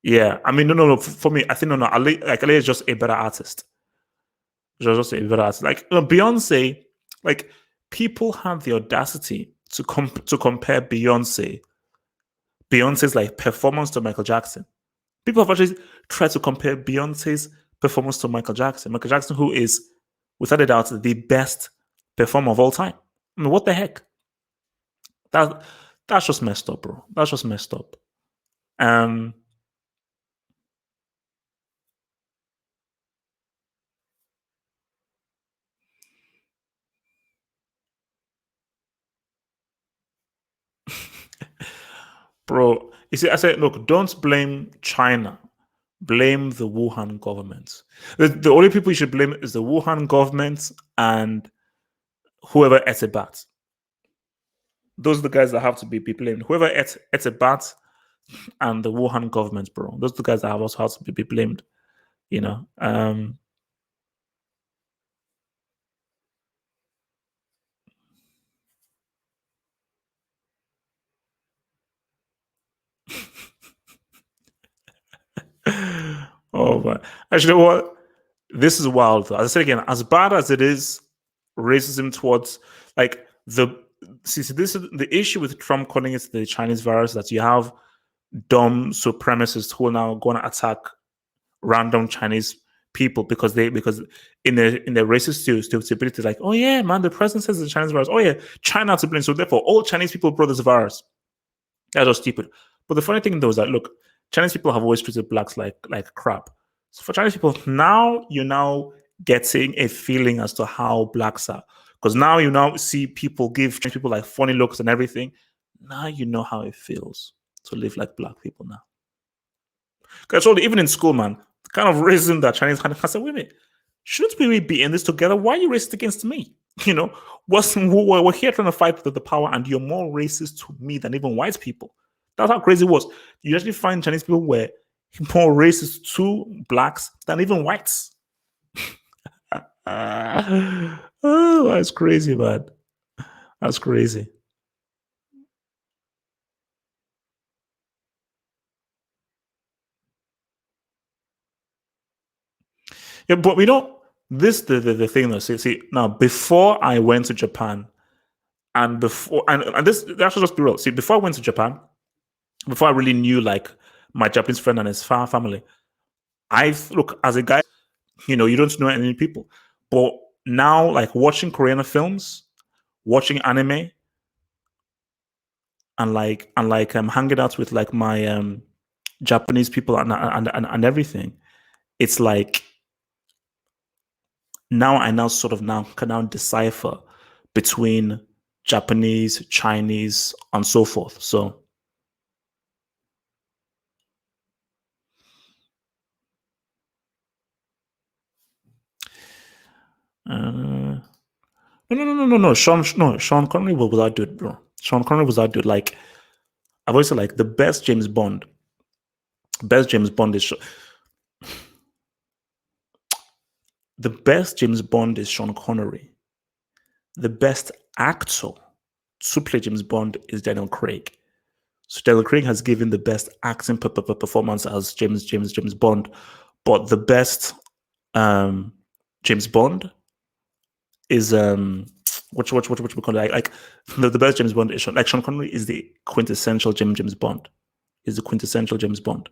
yeah, I mean, no. For me, I think no. Ali is just a better artist. Just a better artist. Like Beyonce, like people have the audacity to compare Beyonce's like performance to Michael Jackson. People have actually tried to compare Beyonce's performance to Michael Jackson. Michael Jackson, who is without a doubt the best performer of all time. I mean, what the heck? That that's just messed up, bro. That's just messed up. Um, bro, you see, I said, look, don't blame China. Blame the Wuhan government. The only people you should blame is the Wuhan government and whoever ate a bat. Those are the guys that have to be blamed. Whoever ate a bat and the Wuhan government, bro. Those are the guys that have also have to be blamed. You know. Oh, but actually, what this is wild. As I said again, as bad as it is, racism towards like the see this is the issue with Trump calling it the Chinese virus that you have dumb supremacists who are now going to attack random Chinese people because in the racist stupidity like, oh yeah, man, the president says it's a Chinese virus. Oh yeah, China to blame. So therefore, all Chinese people brought this virus. That's just stupid. But the funny thing though is that look, Chinese people have always treated blacks like crap. So for Chinese people, now you're now getting a feeling as to how blacks are. Because now you now see people give Chinese people like funny looks and everything. Now you know how it feels to live like black people now. Because even in school, man, the kind of racism that Chinese had, I said, wait a minute, shouldn't we be in this together? Why are you racist against me? You know, we're here trying to fight the power, and you're more racist to me than even white people. That's how crazy it was. You actually find Chinese people were more racist to blacks than even whites. Oh, that's crazy, man. That's crazy. Yeah, but we don't. This the thing though. See now. Before I went to Japan, and before and this that should just be real. See, before I went to Japan, before I really knew like my Japanese friend and his family, I look as a guy, you don't know any people. But now, like watching Korean films, watching anime, and hanging out with like my Japanese people and everything, it's like now I now sort of now can now decipher between Japanese, Chinese, and so forth. So Uh, no. Sean Connery was that dude, bro. Sean Connery was that dude. Like I've always said, like the best James Bond is the best James Bond is Sean Connery. The best actor to play James Bond is Daniel Craig. So Daniel Craig has given the best acting performance as James Bond, but the best James Bond is what we call it, like the best James Bond is Sean Connery is the quintessential James Bond. Is the quintessential James Bond.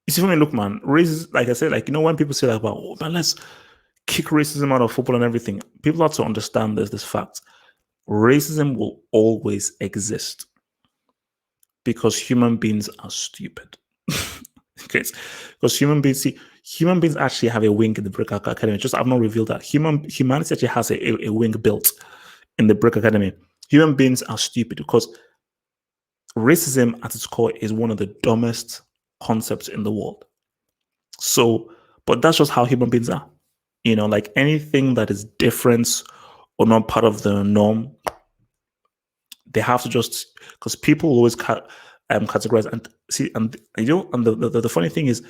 You see, for me, look, man, racism, like I said, like, when people say, like, about, oh, man, let's kick racism out of football and everything, people have to understand this fact. Racism will always exist because human beings are stupid. Okay, because human beings actually have a wing in the Brick Academy. Just I've not revealed that humanity actually has a wing built in the Brick Academy. Human beings are stupid because racism at its core is one of the dumbest concepts in the world. So, but that's just how human beings are. Like anything that is different or not part of the norm, they have to just because people always categorize and see and the funny thing is,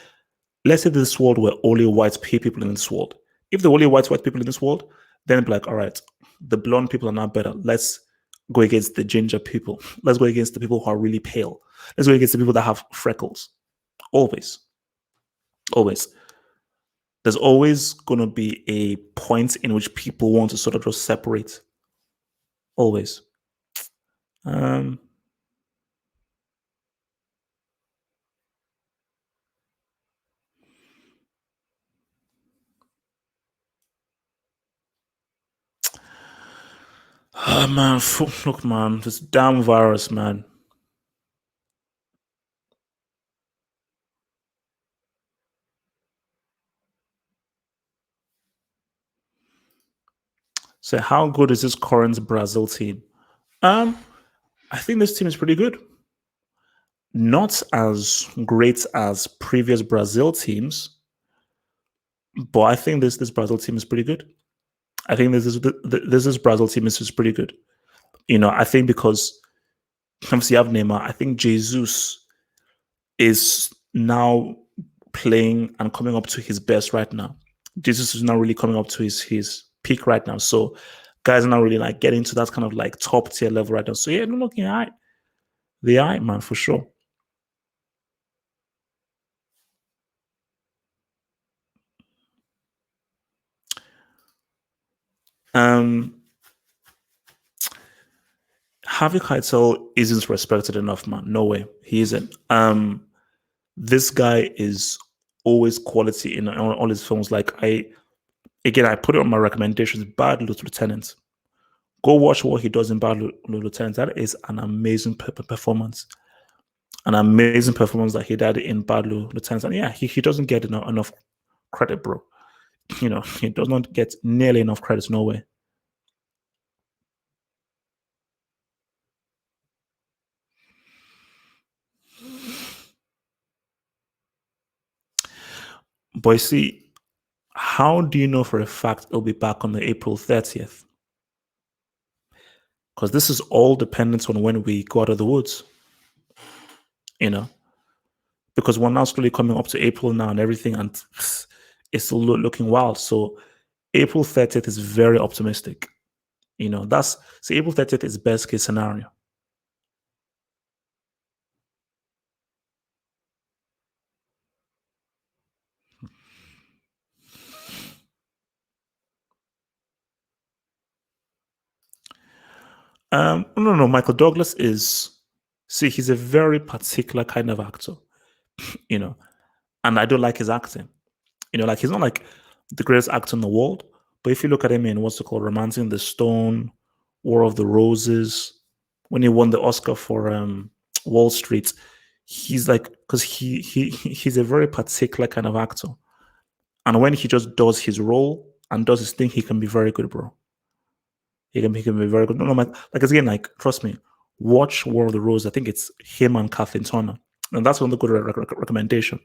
let's say this world were only white people in this world. If there were only white people in this world, then it'd be like, all right, the blonde people are not better. Let's go against the ginger people. Let's go against the people who are really pale. Let's go against the people that have freckles. Always. There's always going to be a point in which people want to sort of just separate. Always. Oh man, look, man, this damn virus, man. So, how good is this current Brazil team? I think this team is pretty good. Not as great as previous Brazil teams, but I think this Brazil team is pretty good. I think this Brazil team is pretty good. I think because obviously you have Neymar. I think Jesus is now playing and coming up to his best right now. Jesus is now really coming up to his peak right now. So guys are not really like getting to that kind of like top tier level right now. So yeah, they're looking all right. They are, man, for sure. Harvey Keitel isn't respected enough, man. No way, he isn't. This guy is always quality in all his films. Like I put it on my recommendations. Bad Lieutenant. Go watch what he does in Bad Lieutenant. That is an amazing performance. An amazing performance that he did in Bad Lieutenant. And yeah, he doesn't get enough credit, bro. He does not get nearly enough credit. No way. But see, how do you know for a fact it'll be back on the April 30th? Because this is all dependent on when we go out of the woods. Because we're now slowly coming up to April now and everything, and it's still looking wild. So April 30th is very optimistic. April 30th is best case scenario. No. Michael Douglas he's a very particular kind of actor, and I don't like his acting. Like he's not like the greatest actor in the world, but if you look at him in what's it called, Romancing the Stone, War of the Roses, when he won the Oscar for Wall Street, he's like, because he's a very particular kind of actor, and when he just does his role and does his thing, he can be very good, bro. He can be very good. No, like again, like trust me, watch War of the Roses. I think it's him and Kathleen Turner. And that's one of the good recommendation.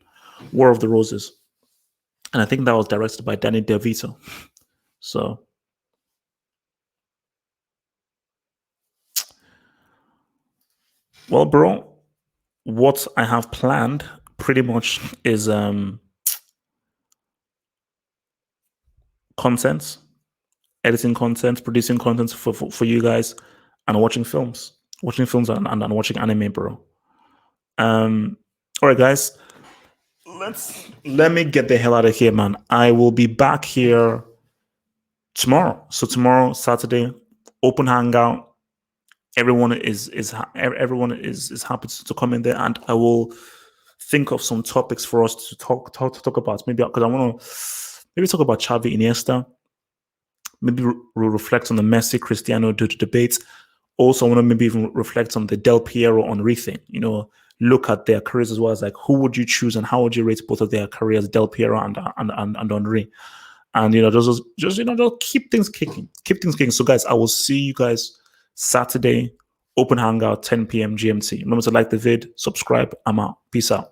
War of the Roses. And I think that was directed by Danny DeVito. So, well, bro, what I have planned pretty much is content, editing content, producing content for you guys, and watching films. Watching films and watching anime, bro. All right, guys. Let me get the hell out of here, man. I will be back here tomorrow. So tomorrow, Saturday, open hangout. Everyone is happy to come in there, and I will think of some topics for us to talk about. Maybe because I want to maybe talk about Xavi, Iniesta. Maybe reflect on the Messi Cristiano debate. Also, I want to maybe even reflect on the Del Piero Henry thing. You know, look at their careers as well as like who would you choose and how would you rate both of their careers, Del Piero and Henry. And just keep things kicking. So guys, I will see you guys Saturday, open hangout, 10 p.m. GMT. Remember to like the vid, subscribe. I'm out. Peace out.